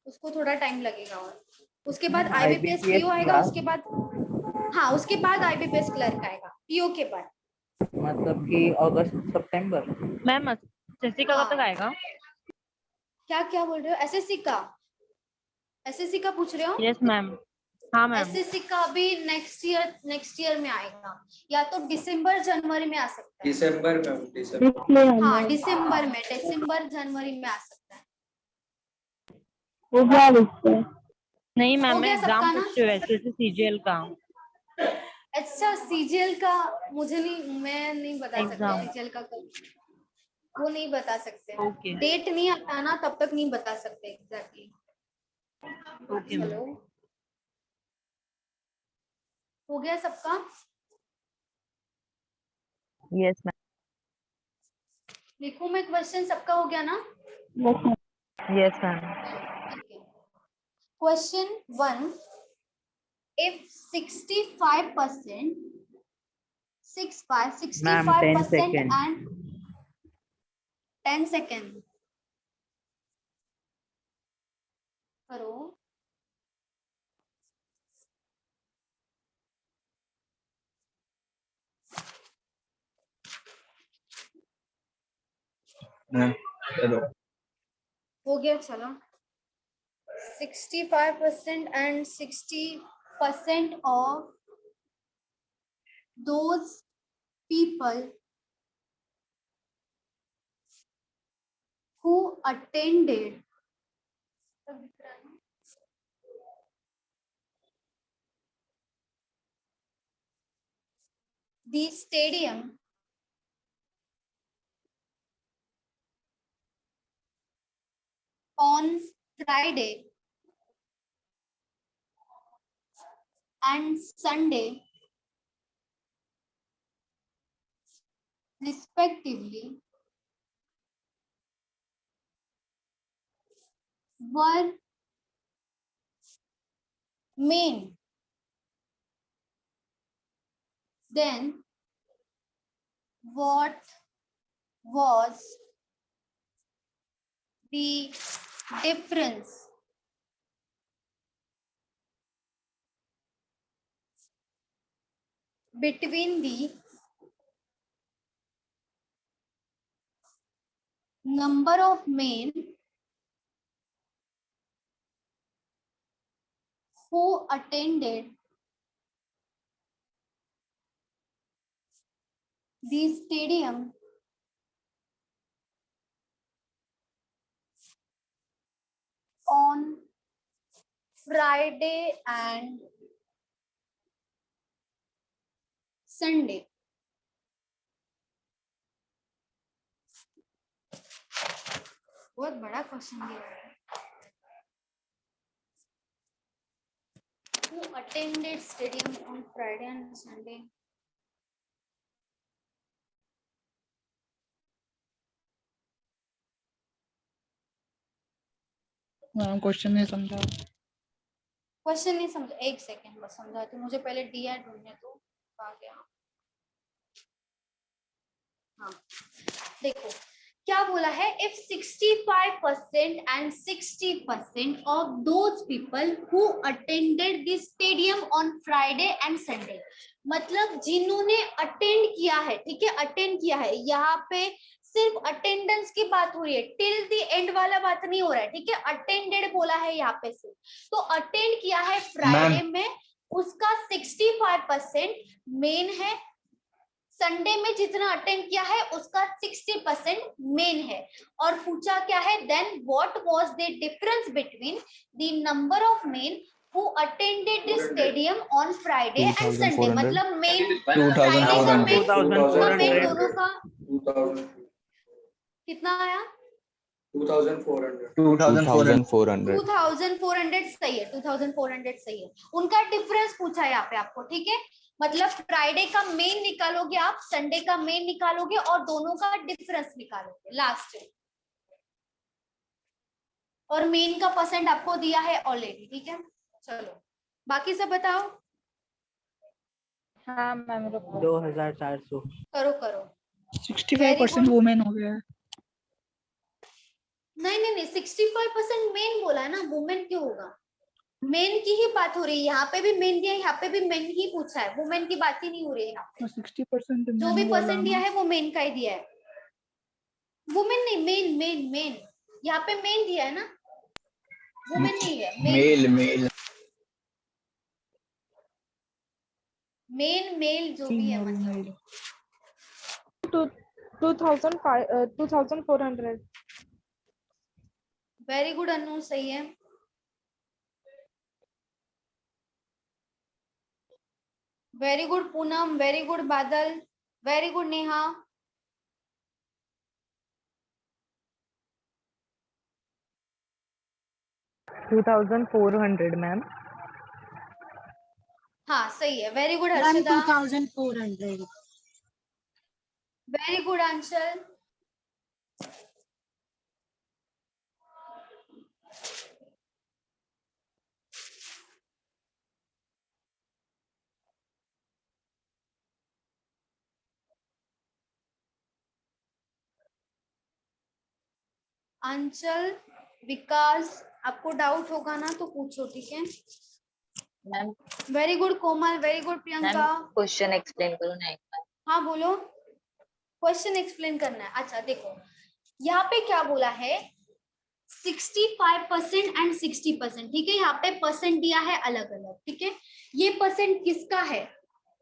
उसको थोड़ा टाइम लगेगा। और उसके बाद आईबीपीएस पीओ आएगा, उसके बाद हाँ उसके बाद आईबीपीएस क्लर्क आएगा पीओ के बाद। मतलब कि अगस्त सितंबर। मैम एसएससी का कब तक आएगा? क्या क्या बोल रहे हो? एसएससी का? एसएससी का पूछ रहे हो? Yes ma'am. हाँ मैम। एसएससी का अभी नेक्स्ट ईयर में आएगा, या तो दिसंबर जनवरी में आ सकता है। दिसंबर में, दिसंबर। हाँ दिसंबर जनवरी में आ सकता है। हो गया नहीं मैम, हो मैं गया एग्जाम सबका पूछ ना? रही हूँ एसएससी सीजीएल का। अच्छा सीजीएल का मुझे नहीं, मैं नहीं बता सकती Exam. सीजीएल का कब, वो नहीं बता सकते। Okay. डेट नहीं आता ना तब तक नहीं बता सकते एग्जैक्टली। Okay, ma'am. चलो हो गया सबका? Yes, ma'am. लिखूं मैं क्वेश्चन, सबका हो गया ना? Yes, ma'am. Question 1. If 65%, Ma'am, 10 65% seconds. and 10 second करो। चलो हो गया चलो। 65% and 60% of those people who attended the stadium on Friday and Sunday respectively were main, then what was the difference between the number of men who attended the stadium on Friday and Sunday? बहुत बड़ा question दिया है। Who attended stadium on Friday and Sunday? Ma'am question नहीं समझा। Question नहीं समझा, एक second बस समझा तो मुझे पहले डी एड ढूंढने तो आ गया। हाँ देखो क्या बोला है, if 65% and 60% of those people who attended the stadium on Friday and Sunday, मतलब जिन्होंने अटेंड किया है, ठीक है अटेंड किया है, यहाँ पे सिर्फ अटेंडेंस की बात हो रही है, टिल द एंड वाला बात नहीं हो रहा है, ठीक है अटेंडेड बोला है यहाँ पे से, तो अटेंड किया है फ्राइडे में उसका 65% मेन है, संडे में जितना अटेंड किया है उसका 60% मेन है, और पूछा क्या है then what was the difference between the number of men who attended the stadium on Friday and Sunday, मतलब मेन फ्राइडे का मेन और मेन दोनों का 2000 कितना आया? 2400 2400 सही है, 2400 सही है। उनका डिफरेंस पूछा है यहाँ पे आपको, ठीक है मतलब फ्राइडे का मेन निकालोगे आप, संडे का मेन निकालोगे और दोनों का डिफरेंस निकालोगे लास्ट में, और मेन का परसेंट आपको दिया है ऑलरेडी, ठीक है चलो बाकी सब बताओ। हाँ मैम रुको। 2400। करो करो। 65% वुमेन हो गया है। नहीं 65% मेन बोला है ना, वुमेन क्यों होगा, मेन की ही बात हो रही है, यहाँ पे भी मेन दिया है, यहाँ पे भी मेन ही पूछा है, वुमेन की बात ही नहीं हो रही है यहाँ पे। 60% जो भी परसेंट दिया है वो मेन का ही दिया है, वुमेन नहीं मेन मेन मेन, यहाँ पे मेन दिया है ना, वुमेन नहीं है मेल मेल मेन मेल जो भी है मतलब 2400। वेरी गुड अनु सही है। Very good Poonam, very good Badal, very good Neha. Two 2400 ma'am. हाँ सही है, very good ma'am Harshita, 2400। Very good Anshal. Anchal, Vikas, आपको डाउट होगा ना तो पूछो, ठीक है। Ma'am very good Komal, very good Priyanka. Question explain करो ना एक बार। हाँ बोलो, क्वेश्चन एक्सप्लेन करना है। अच्छा देखो, यहाँ पे क्या बोला है, 65% एंड 60%, ठीक है। यहाँ पे परसेंट दिया है अलग अलग, ठीक है। ये परसेंट किसका है,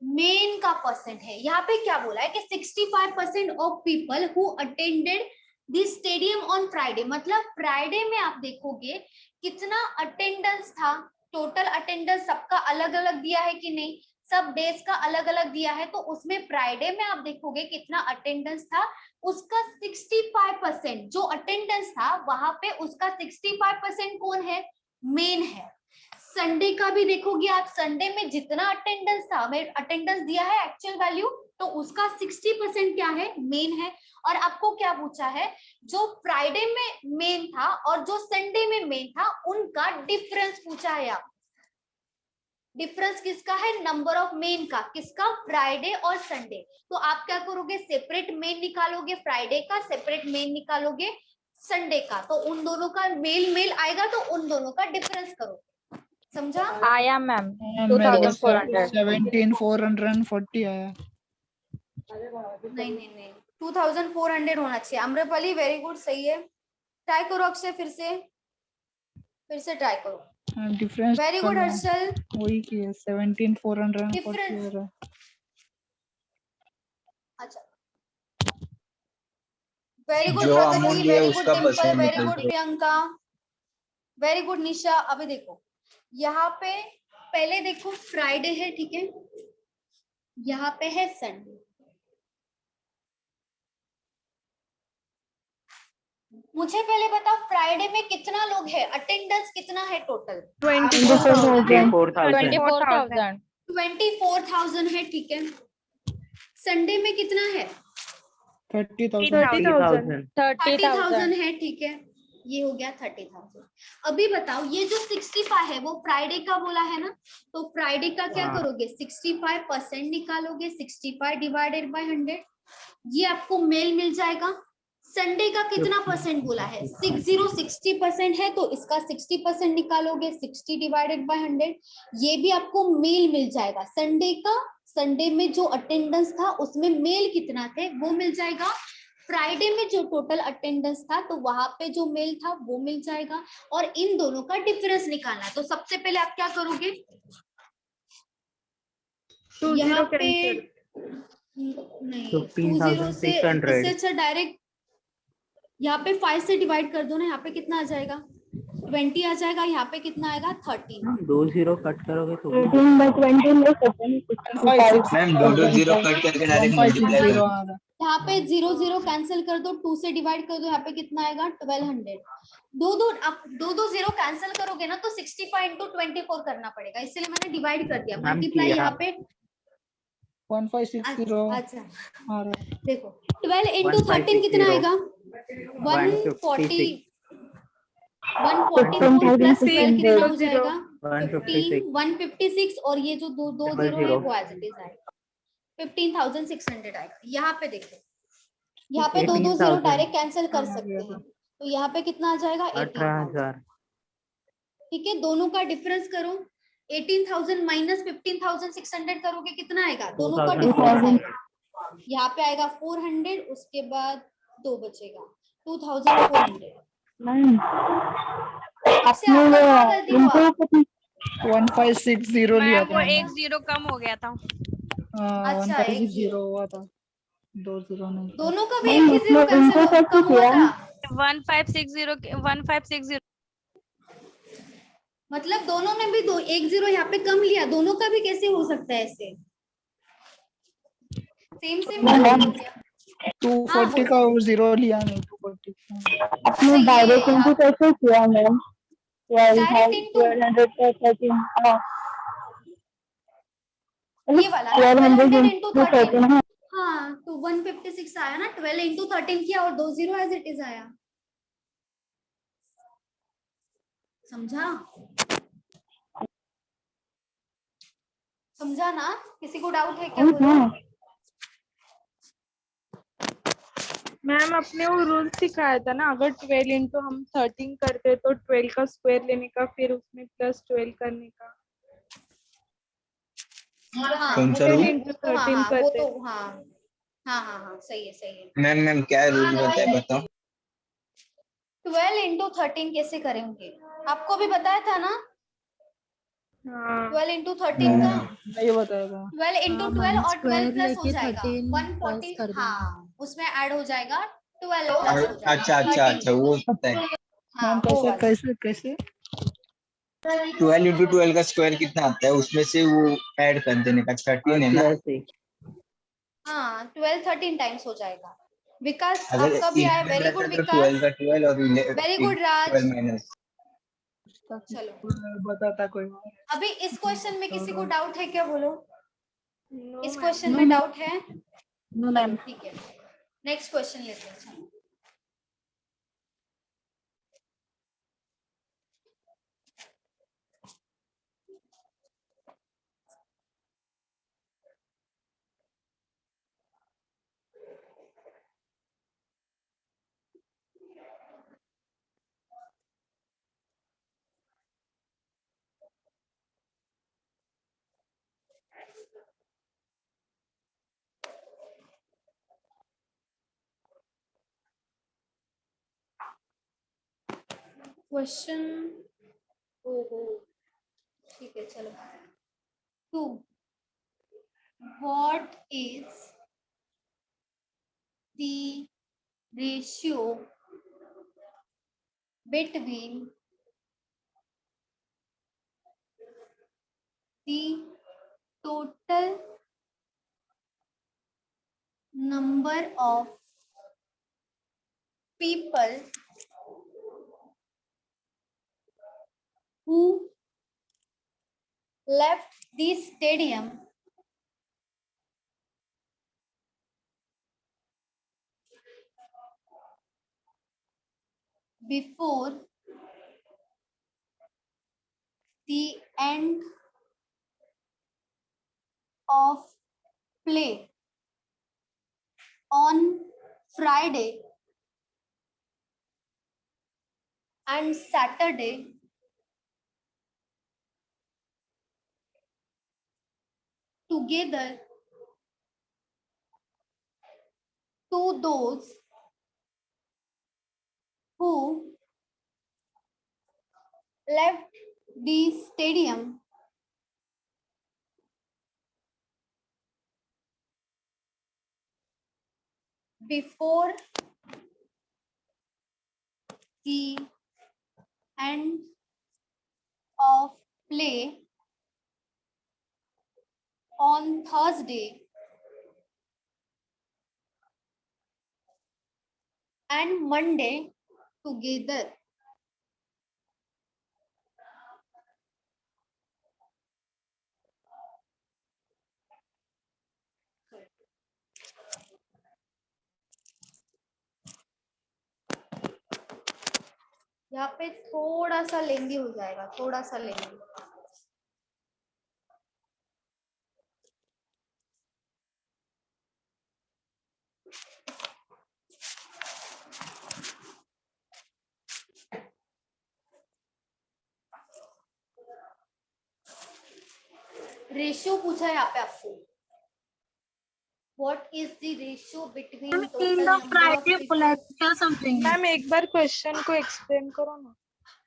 मेन का परसेंट है। यहाँ पे क्या बोला है कि 65% of people who attended the stadium on Friday, मतलब फ्राइडे में आप देखोगे कितना अटेंडेंस था, टोटल अटेंडेंस सबका अलग अलग दिया है कि नहीं, सब डेज का अलग अलग दिया है। तो उसमें फ्राइडे में आप देखोगे कितना अटेंडेंस था, उसका 65% जो अटेंडेंस था वहां पे उसका 65% कौन है, मेन है। संडे का भी देखोगे आप, संडे में जितना अटेंडेंस था, अटेंडेंस दिया है एक्चुअल वैल्यू, तो उसका 60% क्या है, मेन है। और आपको क्या पूछा है, जो फ्राइडे में मेन था और जो संडे में मेन था उनका डिफरेंस पूछा है। आप डिफरेंस किसका है, नंबर ऑफ मेन का, किसका, फ्राइडे और संडे। तो आप क्या करोगे, सेपरेट मेन निकालोगे फ्राइडे का, सेपरेट मेन निकालोगे संडे का, तो उन दोनों का मेल मेल आएगा, तो उन दोनों का डिफरेंस करो। समझा? आया मैम, मेरे को 2400। 17,440 आया। नहीं 2400 होना चाहिए। अम्रपाली वेरी गुड, सही है। ट्राई करो अक्षय, फिर से ट्राई करो। डिफरेंस वेरी गुड हर्षल, वही की है 17,440 डिफरेंस। आ रहा है। अच्छा वेरी गुड जो प्रगति, अमाउंट दिया वेरी गुड उसका डिम्पल, परसेंट वेरी निकल गुड जाए। प्रियंका, वेरी गुड निशा। अभी देखो यहाँ पे पहले देखो फ्राइडे है, ठीक है, यहाँ पे है संडे। मुझे पहले बताओ फ्राइडे में कितना लोग है, अटेंडेंस कितना है टोटल, 24,000। 24,000 है, ठीक है। संडे में कितना है, 30,000। 30,000 है, ठीक है। ये हो गया 30,000। अभी बताओ ये जो 65 है वो फ्राइडे का बोला है ना, तो फ्राइडे का क्या करोगे, 65% निकालोगे, 65 डिवाइडेड बाय 100, ये आपको मेल मिल जाएगा। संडे का कितना परसेंट बोला है, 60% है, तो इसका 60% निकालोगे, 60 डिवाइडेड बाय 100, ये भी आपको मेल मिल जाएगा। संडे का, संडे में जो अटेंडेंस था उसमें मेल कितना थे वो मिल जाएगा। फ्राइडे में जो टोटल अटेंडेंस था तो वहां पे जो मेल था वो मिल जाएगा, और इन दोनों का डिफरेंस निकालना है। तो सबसे पहले आप क्या करोगे, यहाँ पे नहीं 20 से, इससे अच्छा डायरेक्ट यहाँ पे 5 से डिवाइड कर दो ना, यहाँ पे कितना आ जाएगा, 20 आ जाएगा, यहाँ पे कितना आएगा 13। 2 0 कट करोगे तो मैम 2 0 कट करके डायरेक्ट मल्टीप्लाई कर दो। यहाँ पे 0 0 कैंसिल कर दो, 2 से डिवाइड कर दो, यहाँ पे कितना आएगा 1200। दो 0 कैंसिल करोगे ना तो 65 into 24 करना पड़ेगा, इसलिए मैंने डिवाइड कर दिया। मल्टीप्लाई यहाँ पे 1560 अच्छा देखो 12 into 13 कितना आएगा, 140 प्लस 12 कितना हो जाएगा 156, और ये जो दो 0 है वो एज इट इज आएगा 15,600 आएगा। यहाँ पे देखो, यहाँ पे 2 0 डायरेक्ट कैंसिल कर सकते हैं, तो यहाँ पे कितना आ जाएगा 18,000, ठीक है। दोनों का डिफरेंस करो, 18,000 माइनस 15,600 करोगे कितना आएगा, दोनों का डिफरेंस आएगा, यहाँ पे आएगा 400, उसके बाद 2 बचेगा 2,400। आपसे आपका क्या गलती हुआ, 1560 लिया मैम वो था। एक 0 कम हो गया था। अच्छा 1560 हुआ था, 2 0 नहीं। दोनों का भी एक ही 0 कैंसिल कम हुआ था, 1560 मतलब दोनों ने भी एक 0 यहाँ पे कम लिया, दोनों का भी कैसे हो सकता है ऐसे, सेम हाँ 240 का वो जीरो लिया नहीं 240 आपने डायरेक्ट इनटू कैसे किया मैम? डायरेक्ट इनटू 1200 का 13 ये वाला 1200 इंटू into 13 13 हाँ। हाँ तो 156 आया ना, 12 इंटू 13 किया और 2 जीरो एज इट इज आया। समझा? समझा ना? किसी को डाउट है क्या? बोलो। मैम अपने वो रूल सिखाया था ना, अगर 12 इंटू हम 13 करते तो 12 का स्क्वायर लेने का, फिर उसमें प्लस 12 करने का। हाँ, कौन सा रूल? वो तो हाँ हाँ वो तो हाँ हाँ हाँ हाँ सही है। मैम क्या रूल बताए बताओ। 12 इंटू 13 कैसे करेंगे? आपको भी बताया था ना? 12 इंटू 13 का नहीं बताएगा। 12 इंटू 12 और 12 प्लस हो लेके जाएगा 140 कर हाँ उसमें ऐड हो जाएगा 12 प्लस हो जाएगा। अच्छा वो पता है। हाँ वो वाला। कैसे 12 इंटू 12 का स्क्वायर कितना आता है, उसमें से वो ऐड कर देने का 13 है ना। हाँ 12 13 टाइम्स हो जाएगा। विकास अगर आपका भी आया, वेरी गुड विकास, 12 का 12 और वेरी गुड राज। 12 माइनस। चलो बताता कोई। अभी इस क्वेश्चन में किसी को डाउट है क्या? बोलो। इस No, क्वेश्चन No, में ma'am. डाउट है? No ma'am. ठीक है नेक्स्ट क्वेश्चन लेते हैं। चलो क्वेश्चन ओहो ठीक है चलो 2 what is the ratio between the total number of people who left the stadium before the end of play on Friday and Saturday together to those who left the stadium before the end of play on Thursday and Monday together. यहाँ पे थोड़ा सा लेंदी हो जाएगा, थोड़ा सा लेंदी। Ratio पूछा है यहाँ पे आपको। What is the ratio between In total the number of Friday people? collector something. Ma'am एक बार क्वेश्चन को एक्सप्लेन करो ना।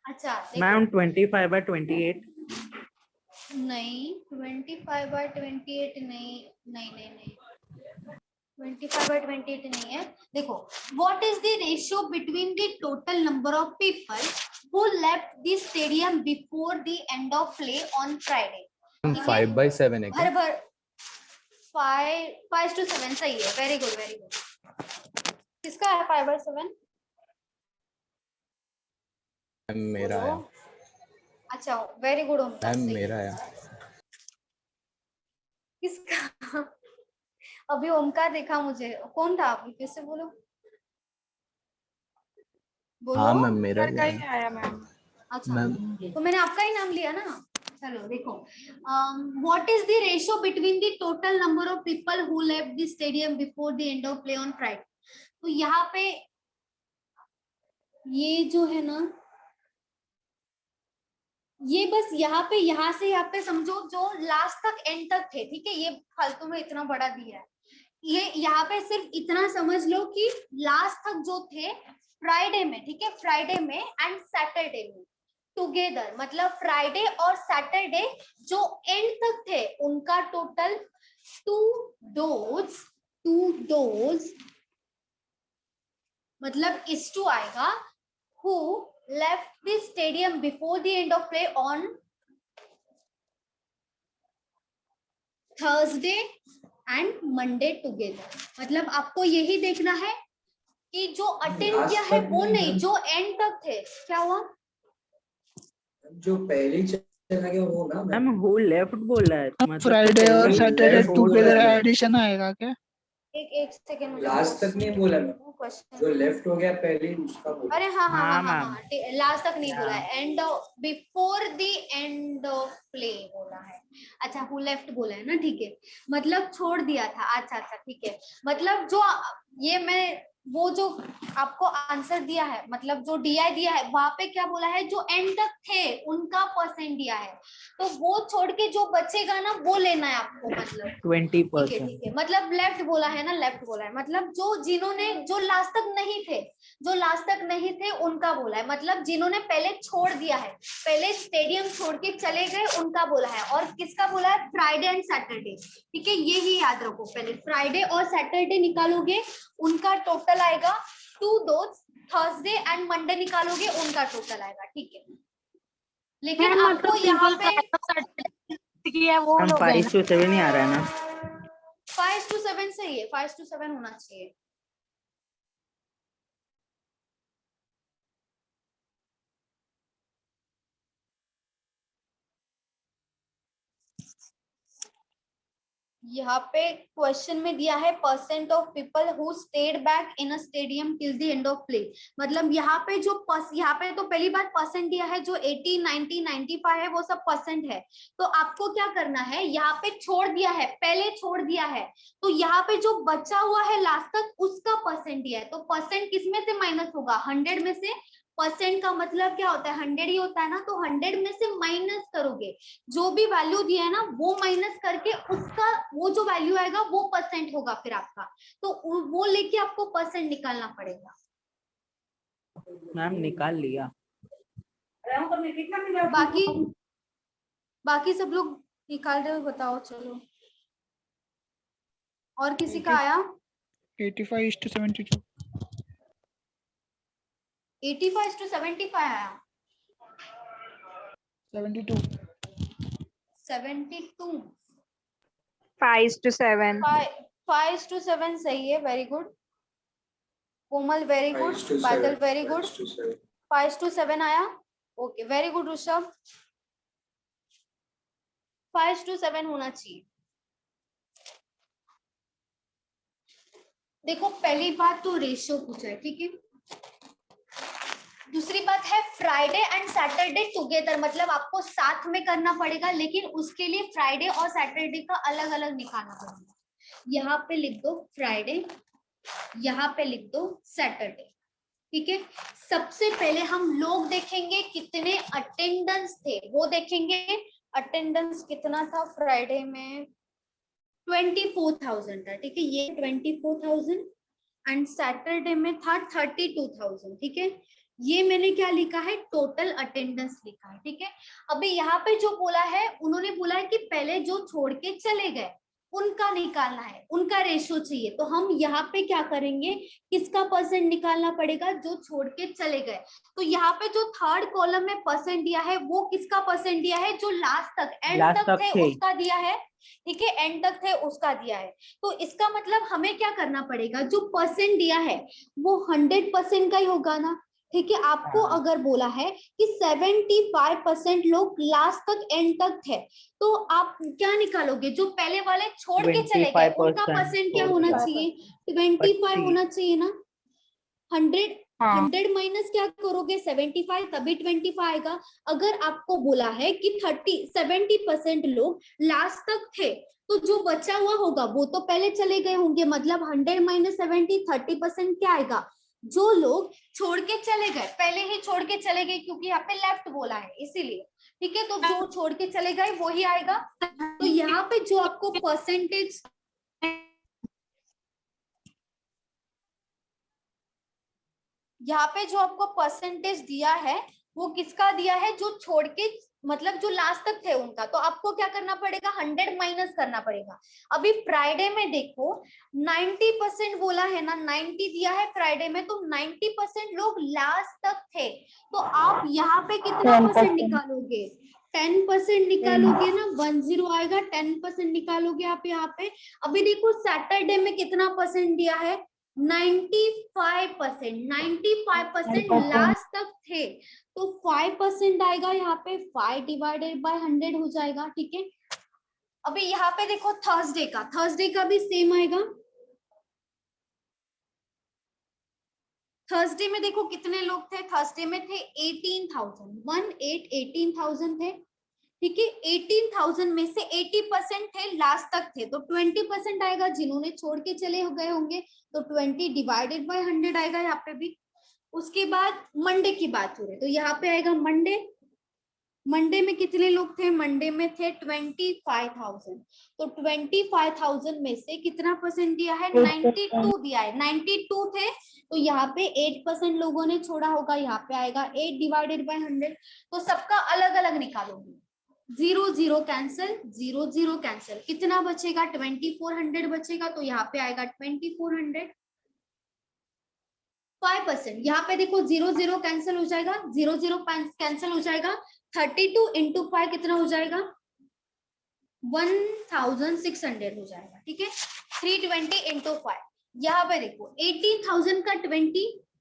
अच्छा मैम 25/28 नहीं 25/28 नहीं नहीं नहीं नहीं 25/28 नहीं है। देखो what is the ratio between the total number of people who left the stadium before the end of play on Friday? 5/7 है क्या? भर 5:7 सही है, वेरी गुड वेरी गुड। किसका है 5/7? मेरा है अच्छा वेरी गुड ओमकार, मैम, सही है। मेरा है। किसका? अभी ओमकार देखा मुझे, कौन था आप फिर से बोलो बोलो। हाँ मैम, मेरा सर ही का है ही आया मैम। अच्छा मैम। तो मैंने आपका ही नाम लिया ना। चलो देखो, what is the ratio between the total number of people who left the stadium before the end of play on Friday. तो यहाँ पे ये जो है ना, ये बस यहाँ से यहाँ पे समझो जो लास्ट तक एंड तक थे, ठीक है। ये फालतू में इतना बड़ा दिया है, ये यहाँ पे सिर्फ इतना समझ लो कि लास्ट तक जो थे फ्राइडे में, ठीक है, फ्राइडे में एंड सैटरडे में टुगेदर, मतलब फ्राइडे और सैटरडे जो एंड तक थे उनका टोटल टू दोज मतलब इस टू आएगा who left the stadium before the end of play on Thursday and Monday together। मतलब आपको यही देखना है कि जो अटेंड किया है वो नहीं, जो एंड तक थे। क्या हुआ? जो पहले चला गया वो ना मैम हु लेफ्ट बोल रहा है, मतलब फ्राइडे और पहले सैटरडे left बोल टुगेदर रहा है। एडिशन आएगा क्या? एक सेकंड मुझे लास्ट तक नहीं बोला मैं, क्वेश्चन। जो लेफ्ट हो गया पहले उसका बोला। अरे हाँ हाँ हाँ हाँ मैम। हाँ, लास्ट तक नहीं बोला है, and before the end of play बोला है। अच्छा हु लेफ्ट बोला है ना, ठीक है, मतलब छोड़ दिया था। अच्छा अच्छा ठीक है, मतलब जो ये मैं वो जो आपको आंसर दिया है, मतलब जो DI दिया है वहां पे क्या बोला है, जो एंड तक थे उनका परसेंट दिया है, तो वो छोड़ के जो बचेगा ना वो लेना है आपको, मतलब 20%। ठीक है, मतलब लेफ्ट बोला है ना, लेफ्ट बोला है, मतलब जो जिन्होंने जो लास्ट तक नहीं थे, जो लास्ट तक नहीं थे उनका बोला है, मतलब जिन्होंने पहले छोड़ दिया है, पहले स्टेडियम छोड़ के चले गए उनका बोला है। और किसका बोला है? फ्राइडे एंड सैटरडे, ठीक है, ये ही याद रखो। पहले फ्राइडे और सैटरडे निकालोगे उनका टोटल आएगा to those, Thursday and Monday निकालोगे उनका टोटल आएगा, ठीक है। लेकिन मैम, आपको मतलब यहाँ सिंपल पे की है वो मैम लोग हैं 5 to 7 ही आ रहा है ना। 5 to 7 सही है, 5 to 7 होना चाहिए। यहाँ पे क्वेश्चन में दिया है percent of people who stayed back in a stadium till the end of play. मतलब यहाँ पे जो यहाँ पे तो पहली बार परसेंट दिया है, जो 80, 90, 95 है वो सब परसेंट है। तो आपको क्या करना है, यहाँ पे छोड़ दिया है, पहले छोड़ दिया है, तो यहाँ पे जो बचा हुआ है लास्ट तक उसका परसेंट दिया है। तो परसेंट किसमें से माइनस होगा? 100 में से। परसेंट का मतलब क्या होता है? 100 ही होता है ना, तो 100 में से माइनस करोगे, जो भी वैल्यू दिया है ना वो माइनस करके उसका वो जो वैल्यू आएगा वो परसेंट होगा फिर आपका, तो वो लेके आपको परसेंट निकालना पड़ेगा। मैम निकाल लिया। बाकी सब लोग निकाल रहे हो, बताओ चलो। और किसी का आया? 85:72। 85:75 आया। 72। 72। 5 to 7। 5 to 7 सही है, very good. Komal very good, 5 to 7, बादल वेरी गुड। 5 to 7। 5 to 7 आया, okay very good Rishabh. 5 to 7 होना चाहिए। देखो पहली बात तो रेशियो पूछा है, ठीक है। दूसरी बात है फ्राइडे एंड सैटरडे टुगेदर, मतलब आपको साथ में करना पड़ेगा, लेकिन उसके लिए फ्राइडे और सैटरडे का अलग अलग निकालना पड़ेगा। यहाँ पे लिख दो फ्राइडे, यहाँ पे लिख दो सैटरडे, ठीक है। सबसे पहले हम लोग देखेंगे कितने अटेंडेंस थे, वो देखेंगे अटेंडेंस कितना था फ्राइडे में। 24,000 था, ठीक है, ये 24,000 एंड सैटरडे में था 32,000, ठीक है। ये मैंने क्या लिखा है? टोटल अटेंडेंस लिखा है, ठीक है। अभी यहाँ पे जो बोला है, उन्होंने बोला है कि पहले जो छोड़ के चले गए, उनका निकालना है, उनका रेशियो चाहिए। तो हम यहाँ पे क्या करेंगे, किसका परसेंट निकालना पड़ेगा, जो छोड़ के चले गए। तो यहाँ पे जो थर्ड कॉलम में परसेंट दिया है वो किसका परसेंट दिया है, जो लास्ट तक एंड तक थे उसका दिया है, ठीक है, एंड तक थे उसका दिया है। तो इसका मतलब हमें क्या करना पड़ेगा, जो परसेंट दिया है वो 100% का ही होगा ना, ठीक है। आपको अगर बोला है कि 75% लोग लास्ट तक एंड तक थे, तो आप क्या निकालोगे, जो पहले वाले छोड़ के चले गए उनका परसेंट क्या होना चाहिए, 25 होना चाहिए ना। 100 माइनस क्या करोगे 75, तभी 25 आएगा। अगर आपको बोला है कि 70% लोग लास्ट तक थे, तो जो बचा हुआ होगा वो तो पहले चले गए होंगे, मतलब 100 माइनस 70 30% क्या आएगा, जो लोग छोड़ के चले गए, पहले ही छोड़ के चले गए, क्योंकि यहाँ पे लेफ्ट बोला है इसीलिए, ठीक है। तो जो छोड़ के चले गए वो ही आएगा। तो यहाँ पे जो आपको परसेंटेज, यहाँ पे जो आपको परसेंटेज दिया है वो किसका दिया है, जो छोड़ के मतलब जो लास्ट तक थे उनका। तो आपको क्या करना पड़ेगा, 100 माइनस करना पड़ेगा। अभी फ्राइडे में देखो 90% बोला है ना, 90 दिया है फ्राइडे में, तो 90% लोग लास्ट तक थे। तो आप यहाँ पे कितना परसेंट निकालोगे, 10% निकालोगे ना, 10 आएगा, 10% निकालोगे आप यहाँ पे। अभी देखो सैटरडे में कितना परसेंट दिया है, 95% लास्ट तक थे, तो 5% आएगा यहाँ पे, 5 डिवाइडेड बाय 100 हो जाएगा, ठीक है। अभी यहाँ पे देखो थर्सडे का भी सेम आएगा। थर्सडे में देखो कितने लोग थे, थर्सडे में थे 18,000 थे, ठीक है। 18,000 में से 80% थे लास्ट तक थे, तो 20% आएगा जिन्होंने छोड़ के चले गए होंगे, तो 20 डिवाइडेड बाय 100 आएगा यहाँ पे भी। उसके बाद मंडे की बात हो रही है, तो यहाँ पे आएगा मंडे में कितने लोग थे, मंडे में थे 25,000, तो 25,000 में से कितना परसेंट दिया है, 92 दिया है, 92 थे, तो यहाँ पे 8% लोगों ने छोड़ा होगा, यहाँ पे आएगा 8 डिवाइडेड बाय 100। तो सबका अलग अलग निकालोगे, 0 0 कैंसिल, 0 0 कैंसिल, कितना बचेगा 2400 बचेगा, तो यहाँ पे आएगा 2400। 5% यहाँ पे देखो 0 0 कैंसिल हो जाएगा, 0 0 कैंसिल हो जाएगा, 32 इंटू 5 कितना हो जाएगा, 1600 हो जाएगा, ठीक है। 320 इंटू 5, यहाँ पे देखो 18,000 का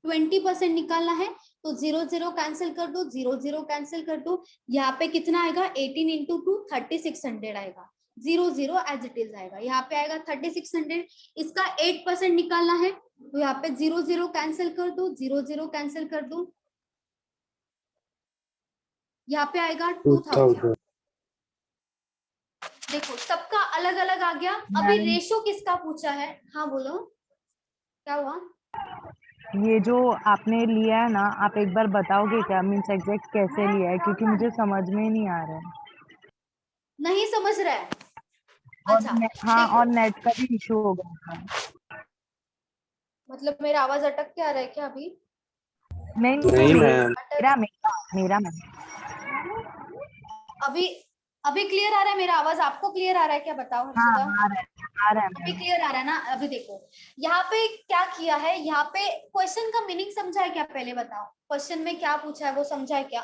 20% निकालना है, तो 0 0 कैंसिल कर दो, 0 0 कैंसिल कर दो, यहाँ पे कितना आएगा 18 इंटू 2 3600 आएगा, 0 0 एज इट इज आएगा, यहाँ पे आएगा 3600। इसका 8% निकालना है, तो यहाँ पे 0 0 कैंसिल कर दो, 0 0 कैंसिल कर दो, यहाँ पे आएगा 2000। देखो सबका अलग अलग आ गया। अभी रेशो किसका पूछा है, हाँ बोलो क्या हुआ। ये जो आपने लिया है ना, आप एक बार बताओगे क्या, मीन्स एग्जैक्ट कैसे लिया है, क्योंकि मुझे समझ में नहीं आ रहा है। नहीं समझ रहा है, अच्छा हाँ, और नेट का भी इशू हो गया था। मतलब मेरा आवाज अटक के आ रहा है क्या अभी? नहीं मेरा अभी क्लियर आ रहा है मेरा आवाज, आपको क्लियर आ रहा है क्या, बताओ हर्षिता। आ रहा है अभी क्लियर आ रहा है ना। अभी देखो यहाँ पे क्या किया है, यहाँ पे क्वेश्चन का मीनिंग समझा है क्या, पहले बताओ क्वेश्चन में क्या पूछा है वो समझा है क्या,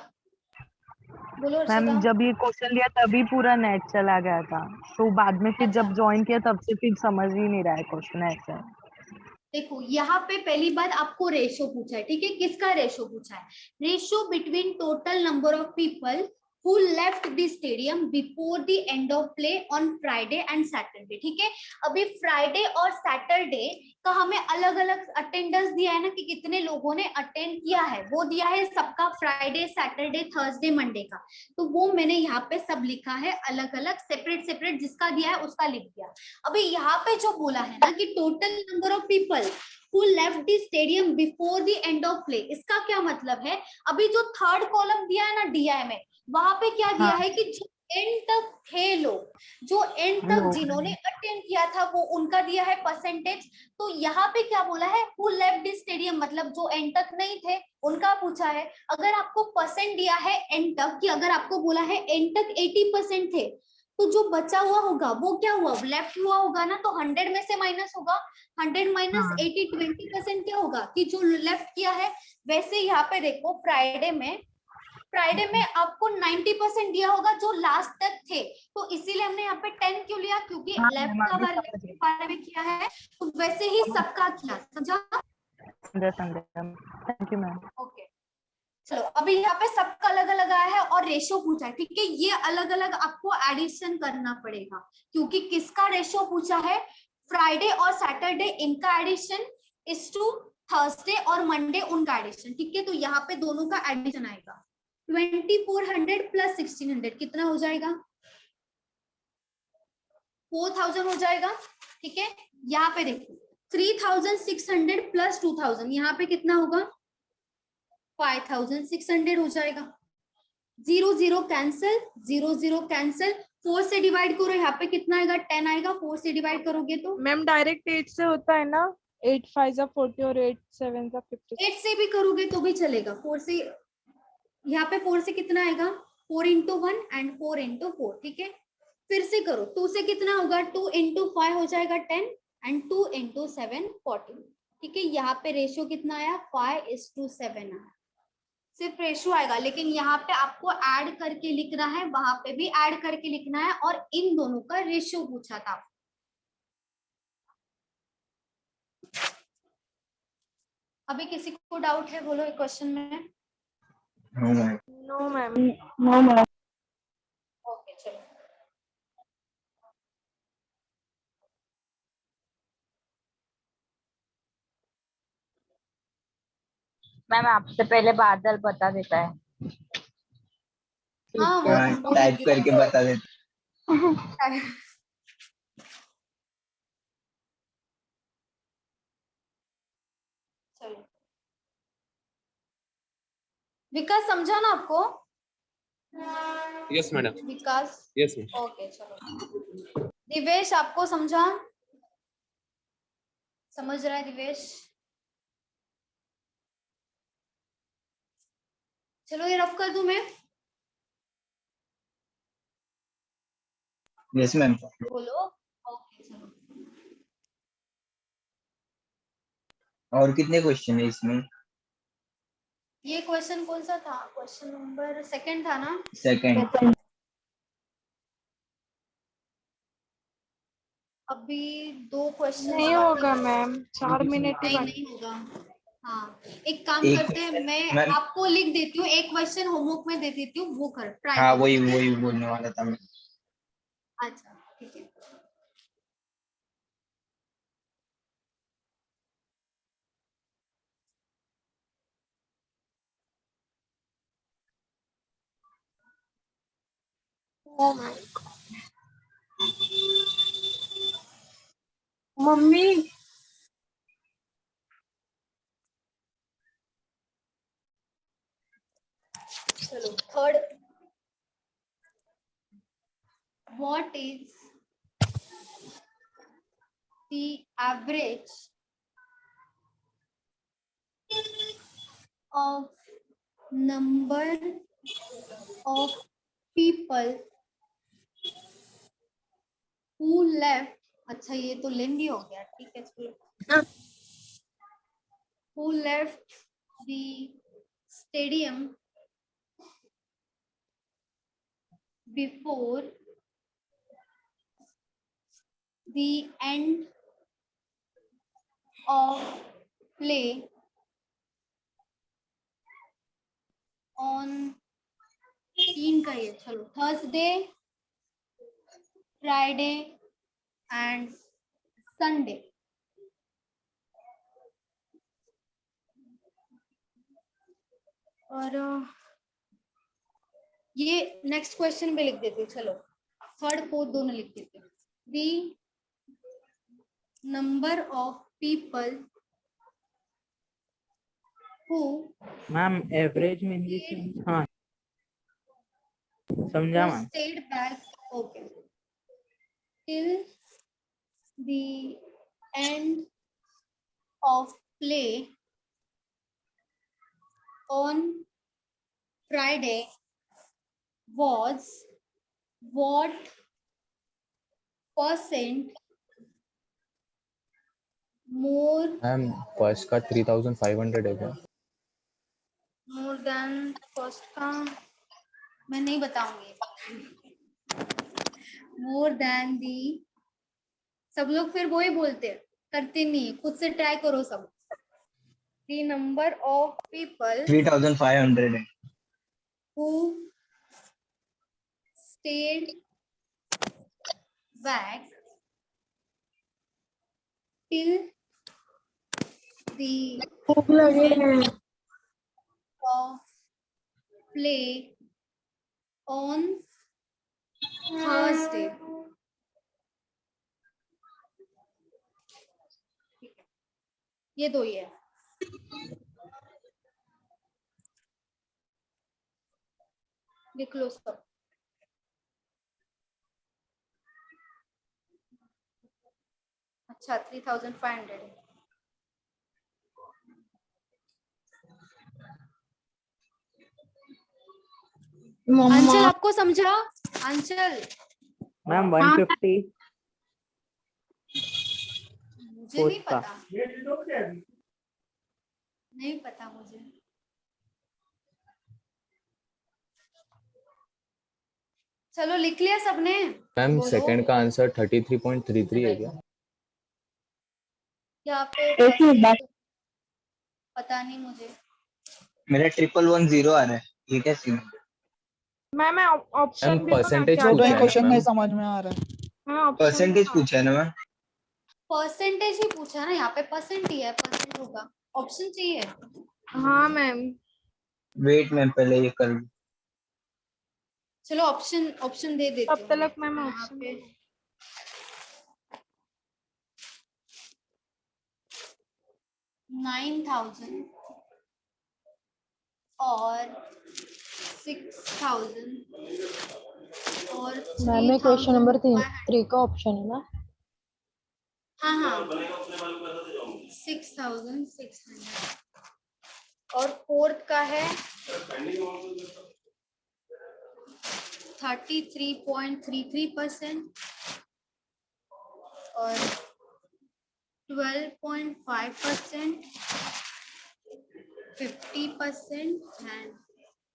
बोलो हर्षिता। मैम जब ये क्वेश्चन लिया तभी पूरा नेट चला गया था, तो बाद में फिर जब ज्वाइन किया तब से फिर समझ ही नहीं रहा है क्वेश्चन ऐसा। देखो यहाँ पे पहली बात आपको रेशो पूछा है, ठीक है, किसका रेशो पूछा है, ratio between total number of people who left the stadium before the end of play on Friday and Saturday, ठीक है। अभी फ्राइडे और सैटरडे का हमें अलग अलग अटेंडेंस दिया है ना, कि कितने लोगों ने अटेंड किया है, वो दिया है सबका, फ्राइडे सैटरडे थर्सडे मंडे का, तो वो मैंने यहाँ पे सब लिखा है अलग अलग, सेपरेट जिसका दिया है उसका लिख दिया। अभी यहाँ पे जो बोला है ना कि total number of people who left the stadium before the end of play, इसका क्या मतलब है, अभी जो थर्ड कॉलम दिया है ना DI में, वहां पे क्या दिया है कि जो एंड तक थे लोग, जो एंड तक जिन्होंने अटेंड किया था वो उनका दिया है परसेंटेज। तो यहाँ पे क्या बोला है, who left the stadium, मतलब जो एंड तक नहीं थे उनका पूछा है। अगर आपको परसेंट दिया है एंड तक, कि अगर आपको बोला है एंड तक 80% थे, तो जो बचा हुआ होगा वो क्या हुआ, लेफ्ट हुआ होगा ना, तो 100 में से माइनस होगा, 100 माइनस 80, 20% क्या होगा कि जो लेफ्ट किया है। वैसे यहाँ पे देखो फ्राइडे में आपको 90% दिया होगा जो लास्ट तक थे, तो इसीलिए हमने यहाँ पे 10 क्यों लिया, क्योंकि लेफ्ट का बार लेफ्ट के बारे में किया है, तो वैसे ही सबका किया, समझा? Thank you ma'am. ओके चलो, अभी यहाँ पे सबका अलग अलग आया है और रेशो पूछा है, ठीक है। ये अलग अलग आपको एडिशन करना पड़ेगा, क्योंकि किसका रेशो पूछा है, फ्राइडे और सैटरडे इनका एडिशन इज टू थर्सडे और मंडे उनका एडिशन, ठीक है। तो यहाँ पे दोनों का एडिशन आएगा, 2400 प्लस 1600 कितना हो जाएगा, 4000 हो जाएगा, ठीक है। यहाँ पे देखो 3600 प्लस 2000, यहाँ पे कितना होगा, 5600 हो जाएगा। 0 0 कैंसिल, 0 0 कैंसिल, 4 से डिवाइड करो, यहाँ पे कितना आएगा, 10 आएगा, 4 से डिवाइड करोगे तो मैम डायरेक्ट 8 से होता है ना, 8 5 जा 40 और 8 7 जा 50। 8 से भी करोगे तो भी चलेगा, 4 से, यहाँ पे 4 से कितना आएगा, 4 into 1 एंड 4 into 4, ठीक है। फिर से करो, 2 से कितना होगा, 2 into 5 हो जाएगा 10 एंड 2 into 7 14, ठीक है। यहाँ पे रेशियो कितना आया, 5:7 आया, सिर्फ रेशियो आएगा, लेकिन यहाँ पे आपको ऐड करके लिखना है, वहां पे भी ऐड करके लिखना है, और इन दोनों का रेशियो पूछा था। अभी किसी को डाउट है, बोलो एक क्वेश्चन में। No ma'am. No ma'am. Okay चलो, मैम आपसे पहले बादल बता देता है। हाँ वो टाइप करके बता देते। चलो, विकास समझा ना आपको? Yes madam. Vikas, yes ma'am. Okay चलो। दिवेश आपको समझा, समझ रहा है दिवेश? चलो ये रफ कर दूं मैं, यस मैम। बोलो। ओके चलो, और कितने क्वेश्चन है इसमें? ये क्वेश्चन कौन सा था, क्वेश्चन नंबर 2 था ना? सेकंड। अभी 2 क्वेश्चन नहीं होगा मैम, 4 मिनट ही नहीं होगा। हाँ, एक काम एक करते हैं, मैं मैम, आपको लिख देती हूँ, एक क्वेश्चन होमवर्क में दे देती हूँ, वो कर ट्राई हाँ करो। वही बोलने वाला था मैं। अच्छा ठीक है। Oh my God. मम्मी चलो third, what is the average of number of people who left, अच्छा ये तो लेंदी हो गया, ठीक है चलो, who left the stadium before the end of play on 3 का ये, चलो थर्सडे, फ्राइडे एंड संडे। और ये नेक्स्ट क्वेश्चन पे लिख देते, चलो थर्ड फोर्थ दोनों लिख देते। The number of people who, ma'am average में इंग्लिश, हाँ समझा ma'am. stayed back, okay, till the end of play on Friday was what percent more ma'am first का 3500 है क्या? मोर देन फर्स्ट का मैं नहीं बताऊंगी। मोर देन दी, सब लोग फिर वो ही बोलते हैं, करते नहीं है, खुद से ट्राई करो सब। द नंबर ऑफ पीपल 3500 है। who stayed back till the of play on Thursday. ये दो ही है। लिख लो सब। अच्छा 3500 है। अंचल आपको समझा? अंचल मैम 150 मुझे नहीं का। पता, नहीं पता मुझे। चलो लिख लिया सबने? मैम बोलो। सेकंड का आंसर 33.33 है क्या? यहाँ पे पता नहीं मुझे। मेरा 1110 आ रहा है, ये क्या सीन है? मैं ऑप्शन मैम दे दो ना, परसेंटेज क्या वो तो पूछा ही है ना क्वेश्चन नहीं मैम? समझ में आ रहा है। हाँ ऑप्शन परसेंटेज पूछा है ना मैम? परसेंटेज ही पूछा ना, यहाँ पे परसेंट ही है, परसेंट होगा। ऑप्शन चाहिए? हाँ मैम। वेट मैम पहले ये कर लूं। चलो ऑप्शन दे देती तब हूँ तक मैम यहाँ ऑप्शन पे। 9000 और 6000 और मैम में क्वेश्चन नंबर 3500। 3 का ऑप्शन है ना? हाँ हाँ 6600 और फोर्थ का है 33.33% और 12.5%, 50% एंड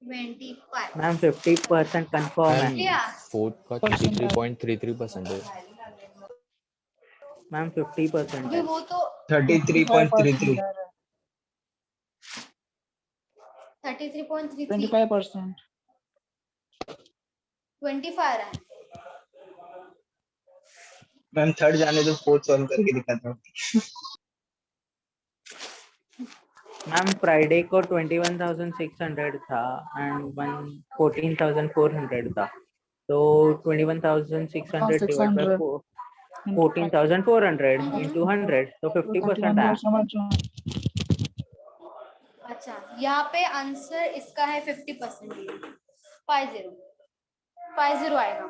25। मैम 50% कंफर्म है। मैम फोर्थ का 33.33% है। मैम 50% अभी है। वो तो 33.33। 33.33 25%। 25 आ रहा है। मैम थर्ड जाने तो फोर्थ सॉल्व करके दिखाता हूँ। मैम फ्राइडे को 21,600 था एंड 14,400 था, तो 21,600 डिवाइड बाय 600 14,400 into 100, तो 50% आया। अच्छा यहाँ पे आंसर इसका है 50%, 50 आएगा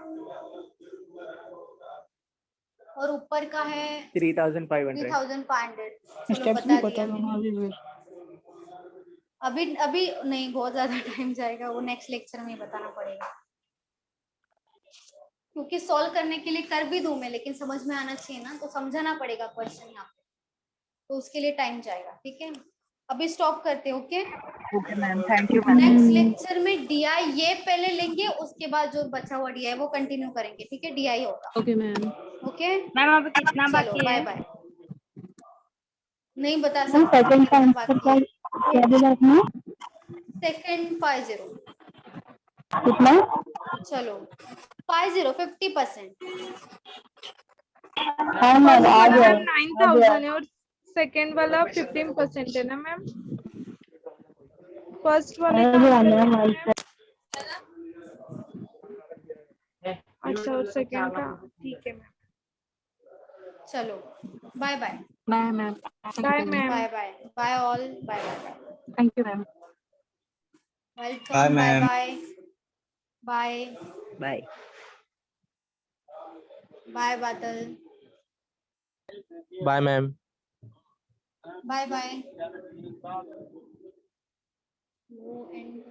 और ऊपर का है 3,500। 3,500। चलो स्टेप्स भी बता बता दिया दो ना अभी फिर। अभी नहीं, बहुत ज्यादा टाइम जाएगा, वो नेक्स्ट लेक्चर में बताना पड़ेगा, क्योंकि सॉल्व करने के लिए कर भी दूं मैं, लेकिन समझ में आना चाहिए ना, तो समझाना पड़ेगा क्वेश्चन यहाँ पे, तो उसके लिए टाइम जाएगा। ठीक है अभी स्टॉप करते हैं। Okay okay ma'am, thank you ma'am. Next lecture में डीआई ये पहले लेंगे, उसके बाद जो बचा हुआ डीआई वो कंटिन्यू करेंगे। ठीक है डीआई होगा। Okay ma'am. ओके मैम अब कितना चलो बाकी बाय है? बाय। नहीं बता मैम सकती सेकंड का कितना आंसर बाकी है। क्या दिया आपने? सेकंड 50। कितना? चलो 50 हाँ मैम फर्स्ट आ वाला गया मैम 9,000 है और सेकंड वाला 15% है ना मैम? फर्स्ट वाले का आंसर मैम है। अच्छा और सेकंड का ठीक है मैम। चलो bye bye. Bye ma'am. Bye ma'am. Bye bye bye all. Bye bye thank you ma'am. Welcome. Bye ma'am. Bye bye bye bye Badal. Bye ma'am. Bye bye. वो एंड